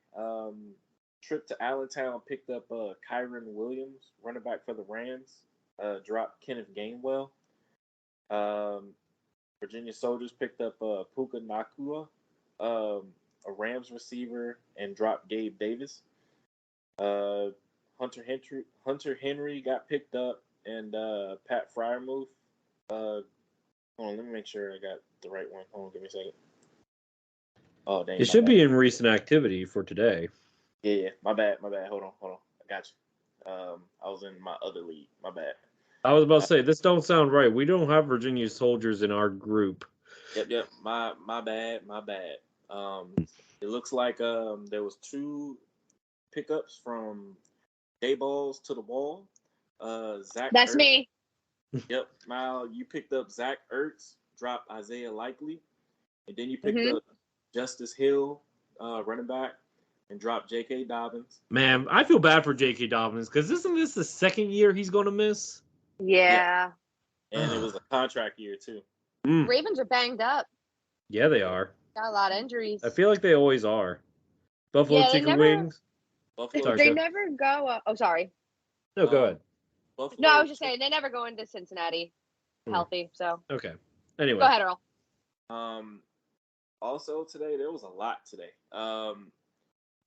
trip to Allentown picked up Kyron Williams, running back for the Rams. Dropped Kenneth Gainwell. Virginia Soldiers picked up Puka Nakua, a Rams receiver, and dropped Gabe Davis. Hunter Henry got picked up, and Pat Fryermuth. Hold on, let me make sure I got the right one. Hold on, give me a second. Oh, dang. It should be in recent activity for today. Yeah, my bad. Hold on. I got you. I was in my other league. My bad. I was about to say, this don't sound right. We don't have Virginia Soldiers in our group. Yep. My bad. It looks like there was 2 pickups from Day Balls to the Wall. Zach. That's Ertz. me. Yep. Mal, you picked up Zach Ertz, dropped Isaiah Likely, and then you picked up Justice Hill, running back, and dropped J.K. Dobbins. Man, I feel bad for J.K. Dobbins because isn't this the second year he's going to miss? Yeah. And it was a contract year too. Ravens are banged up. Yeah, they are. Got a lot of injuries. I feel like they always are. Buffalo chicken wings. They never go. Sorry. No, go ahead. No, I was just saying they never go into Cincinnati healthy. So okay. Anyway, go ahead, Earl. Also today there was a lot today.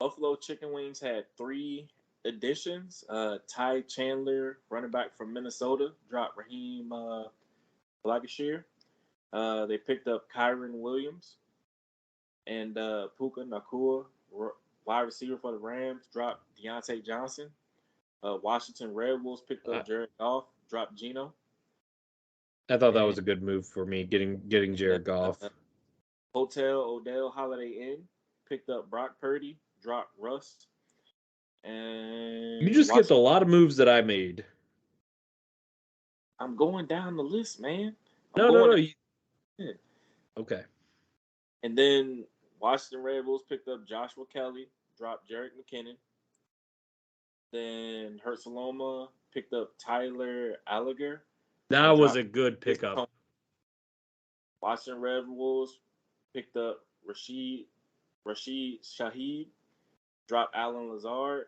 Buffalo chicken wings had 3 additions. Ty Chandler, running back from Minnesota, dropped Raheem Blackshire. They picked up Kyron Williams and Puka Nakua, wide receiver for the Rams, dropped Deontay Johnson. Washington Red Wolves picked up Jared Goff, dropped Geno. I thought that was a good move for me, getting Jared Goff. Hotel Odell Holiday Inn picked up Brock Purdy, dropped Rust. And you just skipped a lot of moves that I made. I'm going down the list, man. No. Okay. And then Washington Red Bulls picked up Joshua Kelly, dropped Jerick McKinnon. Then Hertzaloma picked up Tyler Alleger. That was a good pickup. Washington Red Bulls picked up Rashid Shaheed, dropped Alan Lazard.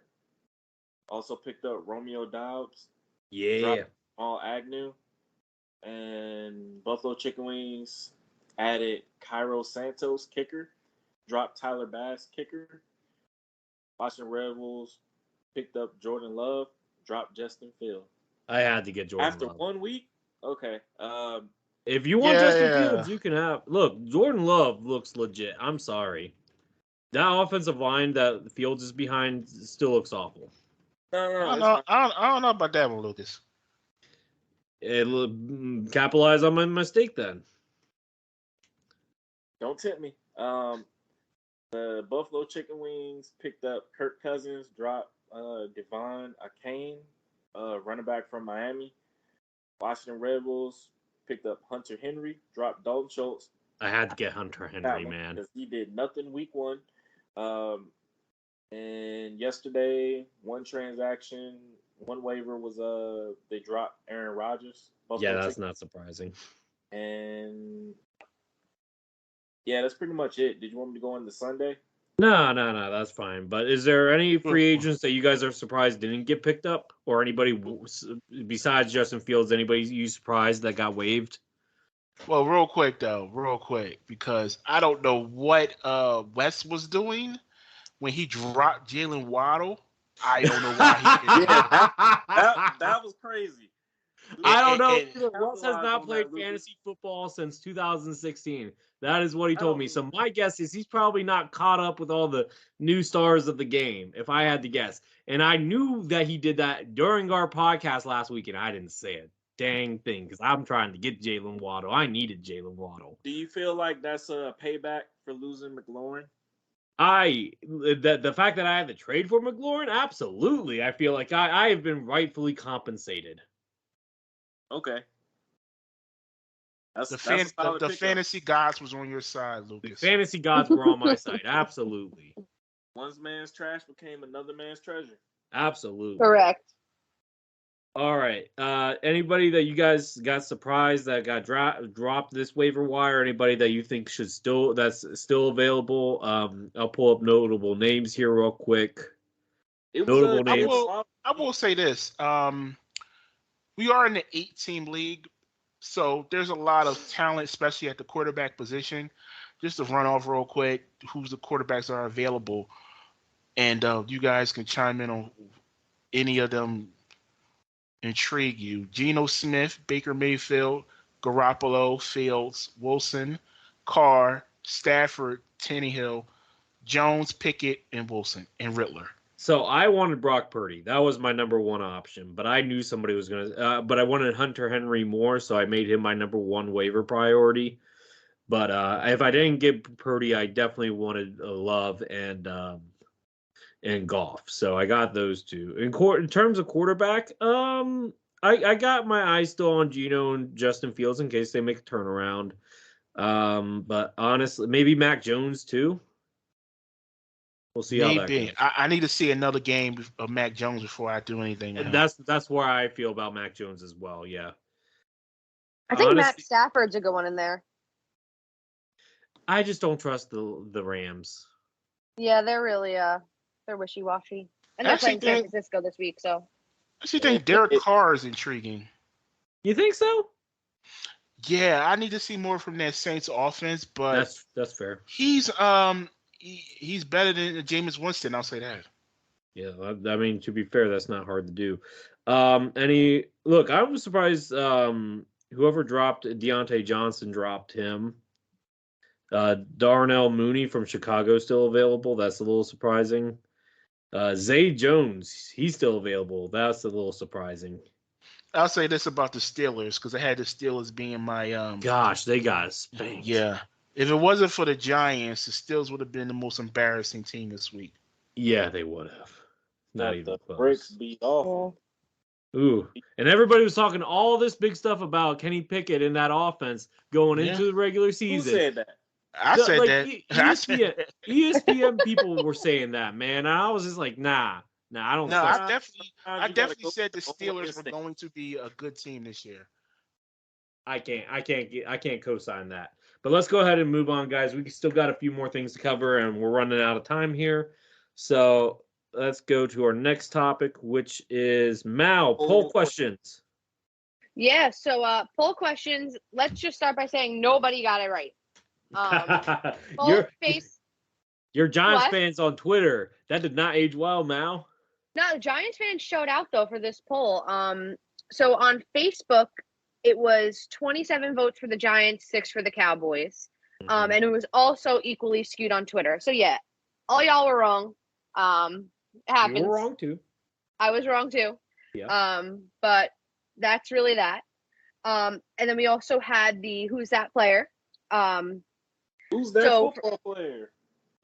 Also picked up Romeo Dobbs. Yeah. Dropped Jamal Agnew. And Buffalo Chicken Wings added Cairo Santos, kicker. Dropped Tyler Bass, kicker. Washington Red Bulls picked up Jordan Love. Dropped Justin Fields. I had to get Jordan After Love. 1 week? Okay. If you want Justin Fields, you can have. Look, Jordan Love looks legit. I'm sorry. That offensive line that Fields is behind still looks awful. No. I don't know about that one, Lucas. It'll capitalize on my mistake then. Don't tempt me. The Buffalo Chicken Wings picked up Kirk Cousins, dropped Devon Akane, running back from Miami. Washington Red Bulls picked up Hunter Henry, dropped Dalton Schultz. I had to get Hunter Henry, man. Because he did nothing week 1. And yesterday, 1 transaction, 1 waiver was they dropped Aaron Rodgers. Yeah, that's not surprising. And yeah, that's pretty much it. Did you want me to go into Sunday? No, that's fine. But is there any free agents that you guys are surprised didn't get picked up? Or anybody besides Justin Fields, anybody you surprised that got waived? Well, real quick, because I don't know what West was doing when he dropped Jalen Waddle. I don't know why he did that. That was crazy. I don't know. Wes has not played fantasy football since 2016. That is what he told me. So my guess is he's probably not caught up with all the new stars of the game, if I had to guess. And I knew that he did that during our podcast last week, and I didn't say a dang thing because I'm trying to get Jalen Waddle. I needed Jalen Waddle. Do you feel like that's a payback for losing McLaurin? The fact that I had to trade for McLaurin, absolutely. I feel like I have been rightfully compensated. Okay. That's The a solid pickup. fantasy gods was on your side, The Lucas. fantasy gods were on my side. Absolutely. One man's trash became another man's treasure. Absolutely. Correct. All right. Anybody that you guys got surprised that got dropped this waiver wire? Anybody that you think that's still available? I'll pull up notable names here real quick. Notable names. I will say this. We are in the 8-team league, so there's a lot of talent, especially at the quarterback position. Just to run off real quick, who's the quarterbacks that are available, and you guys can chime in on any of them intrigue you. Geno Smith, Baker Mayfield, Garoppolo, Fields, Wilson, Carr, Stafford, Tannehill, Jones, Pickett, and Wilson, and Riddler. So I wanted Brock Purdy. That was my number one option, but I knew somebody was going to. But I wanted Hunter Henry more, so I made him my number one waiver priority. But if I didn't get Purdy, I definitely wanted Love and Goff. So I got those two. In terms of quarterback, I got my eyes still on Geno and Justin Fields in case they make a turnaround. But honestly, maybe Mac Jones too. We'll see how that goes. I need to see another game of Mac Jones before I do anything. And that's where I feel about Mac Jones as well. Yeah. I think Matt Stafford's a good one in there. I just don't trust the Rams. Yeah, they're really they're wishy-washy. And they're playing San Francisco this week, so. I actually think Derek Carr is intriguing. You think so? Yeah, I need to see more from that Saints offense, but that's fair. He's better than Jameis Winston, I'll say that. Yeah, I mean, to be fair, that's not hard to do. I was surprised whoever dropped Deontay Johnson dropped him. Darnell Mooney from Chicago still available. That's a little surprising. Zay Jones, he's still available. That's a little surprising. I'll say this about the Steelers because I had the Steelers being my Gosh, they got spanked. Yeah. If it wasn't for the Giants, the Steelers would have been the most embarrassing team this week. Yeah, they would have. Not even close. Breaks be awful. Ooh, and everybody was talking all this big stuff about Kenny Pickett in that offense going into the regular season. Who said that? I said that. ESPN people were saying that, man. And I was just like, nah, I don't. No, I definitely said the Steelers were going to be a good team this year. I can't co-sign that. But let's go ahead and move on, guys. We still got a few more things to cover, and we're running out of time here. So let's go to our next topic, which is poll questions. Yeah, so poll questions. Let's just start by saying nobody got it right. Your Giants fans on Twitter, that did not age well, Mal. No, the Giants fans showed out though for this poll. So on Facebook, it was 27 votes for the Giants, 6 for the Cowboys. And it was also equally skewed on Twitter. So yeah, all y'all were wrong. It happens. You were wrong too. I was wrong too. Yeah. But that's really that. And then we also had the Who's That Player. Who's that football player?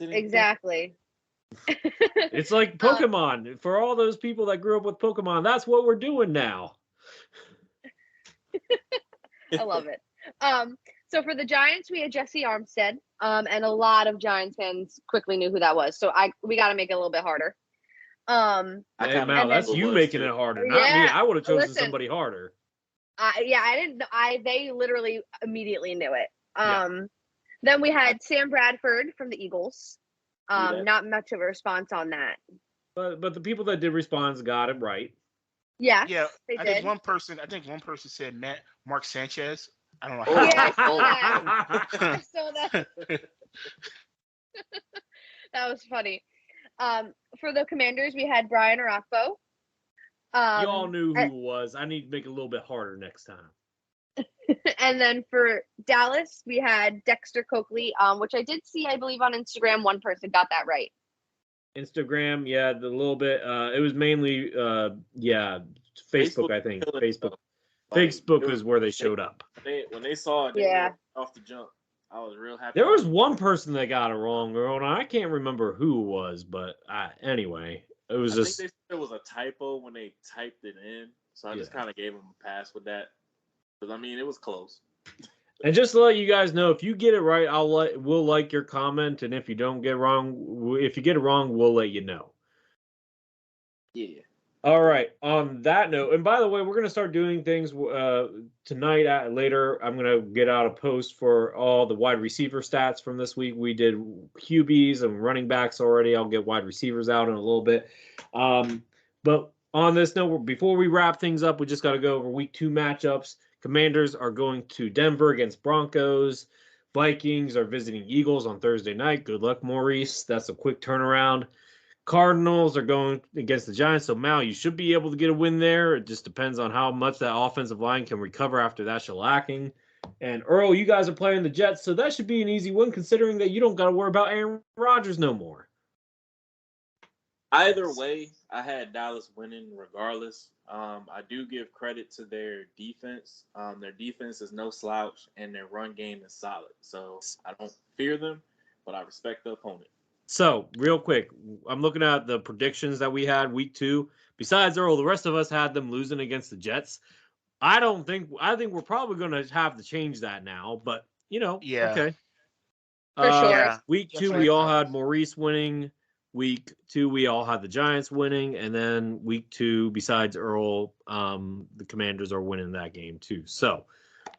Exactly. It's like Pokemon. For all those people that grew up with Pokemon, that's what we're doing now. I love it. So for the Giants, we had Jesse Armstead. And a lot of Giants fans quickly knew who that was. So we got to make it a Little bit harder. Hey, Mal, that's you making it harder, not me. I would have chosen somebody harder. I didn't. They literally immediately knew it. Then we had Sam Bradford from the Eagles. Not much of a response on that. But the people that did respond got it right. Yeah. Yeah. They I did. think one person said Mark Sanchez. I don't know how. Yeah, I saw that. That was funny. For the Commanders, we had Brian Orakpo. You all knew who it was. I need to make it a little bit harder next time. And then for Dallas, we had Dexter Coakley, which I did see, I believe, on Instagram. One person got that right. Instagram, yeah, the little bit. It was mainly, Facebook, I think. Facebook is where they showed up. When they saw it, they were off the jump. I was real happy. There was one person that got it wrong, Earl, and I can't remember who it was, but anyway, it was I just. think they said it was a typo when they typed it in, so I just kind of gave them a pass with that. Because I mean, it was close. And just to let you guys know, if you get it right, we'll like your comment, and if you don't get it wrong, if you get it wrong, we'll let you know. Yeah. All right. On that note, and by the way, we're gonna start doing things tonight. Later, I'm gonna get out a post for all the wide receiver stats from this week. We did QBs and running backs already. I'll get wide receivers out in a little bit. But on this note, before we wrap things up, we just got to go over week 2 matchups. Commanders are going to Denver against Broncos. Vikings are visiting Eagles on Thursday night. Good luck, Maurice. That's a quick turnaround. Cardinals are going against the Giants. So, Mal, you should be able to get a win there. It just depends on how much that offensive line can recover after that shellacking. And, Earl, you guys are playing the Jets, so that should be an easy win considering that you don't got to worry about Aaron Rodgers no more. Either way, I had Dallas winning regardless. I do give credit to their defense. Their defense is no slouch, and their run game is solid. So I don't fear them, but I respect the opponent. So, real quick, I'm looking at the predictions that we had week 2. Besides Earl, the rest of us had them losing against the Jets. I think we're probably going to have to change that now, but, okay. For sure. Yeah, week 2, we all had Maurice winning. Week 2, we all had the Giants winning, and then week 2, besides Earl, the Commanders are winning that game too. So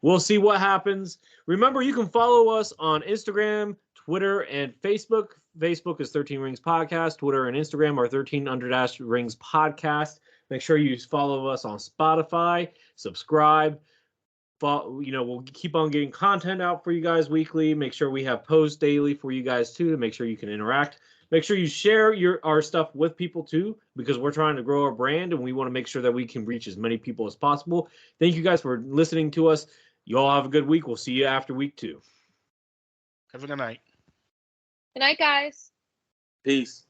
we'll see what happens. Remember, you can follow us on Instagram, Twitter, and Facebook. Facebook is 13 Rings Podcast. Twitter and Instagram are 13_Rings Podcast. Make sure you follow us on Spotify. Subscribe. We'll keep on getting content out for you guys weekly. Make sure we have posts daily for you guys too to make sure you can interact. Make sure you share our stuff with people too, because we're trying to grow our brand and we want to make sure that we can reach as many people as possible. Thank you guys for listening to us. You all have a good week. We'll see you after week 2. Have a good night. Good night, guys. Peace.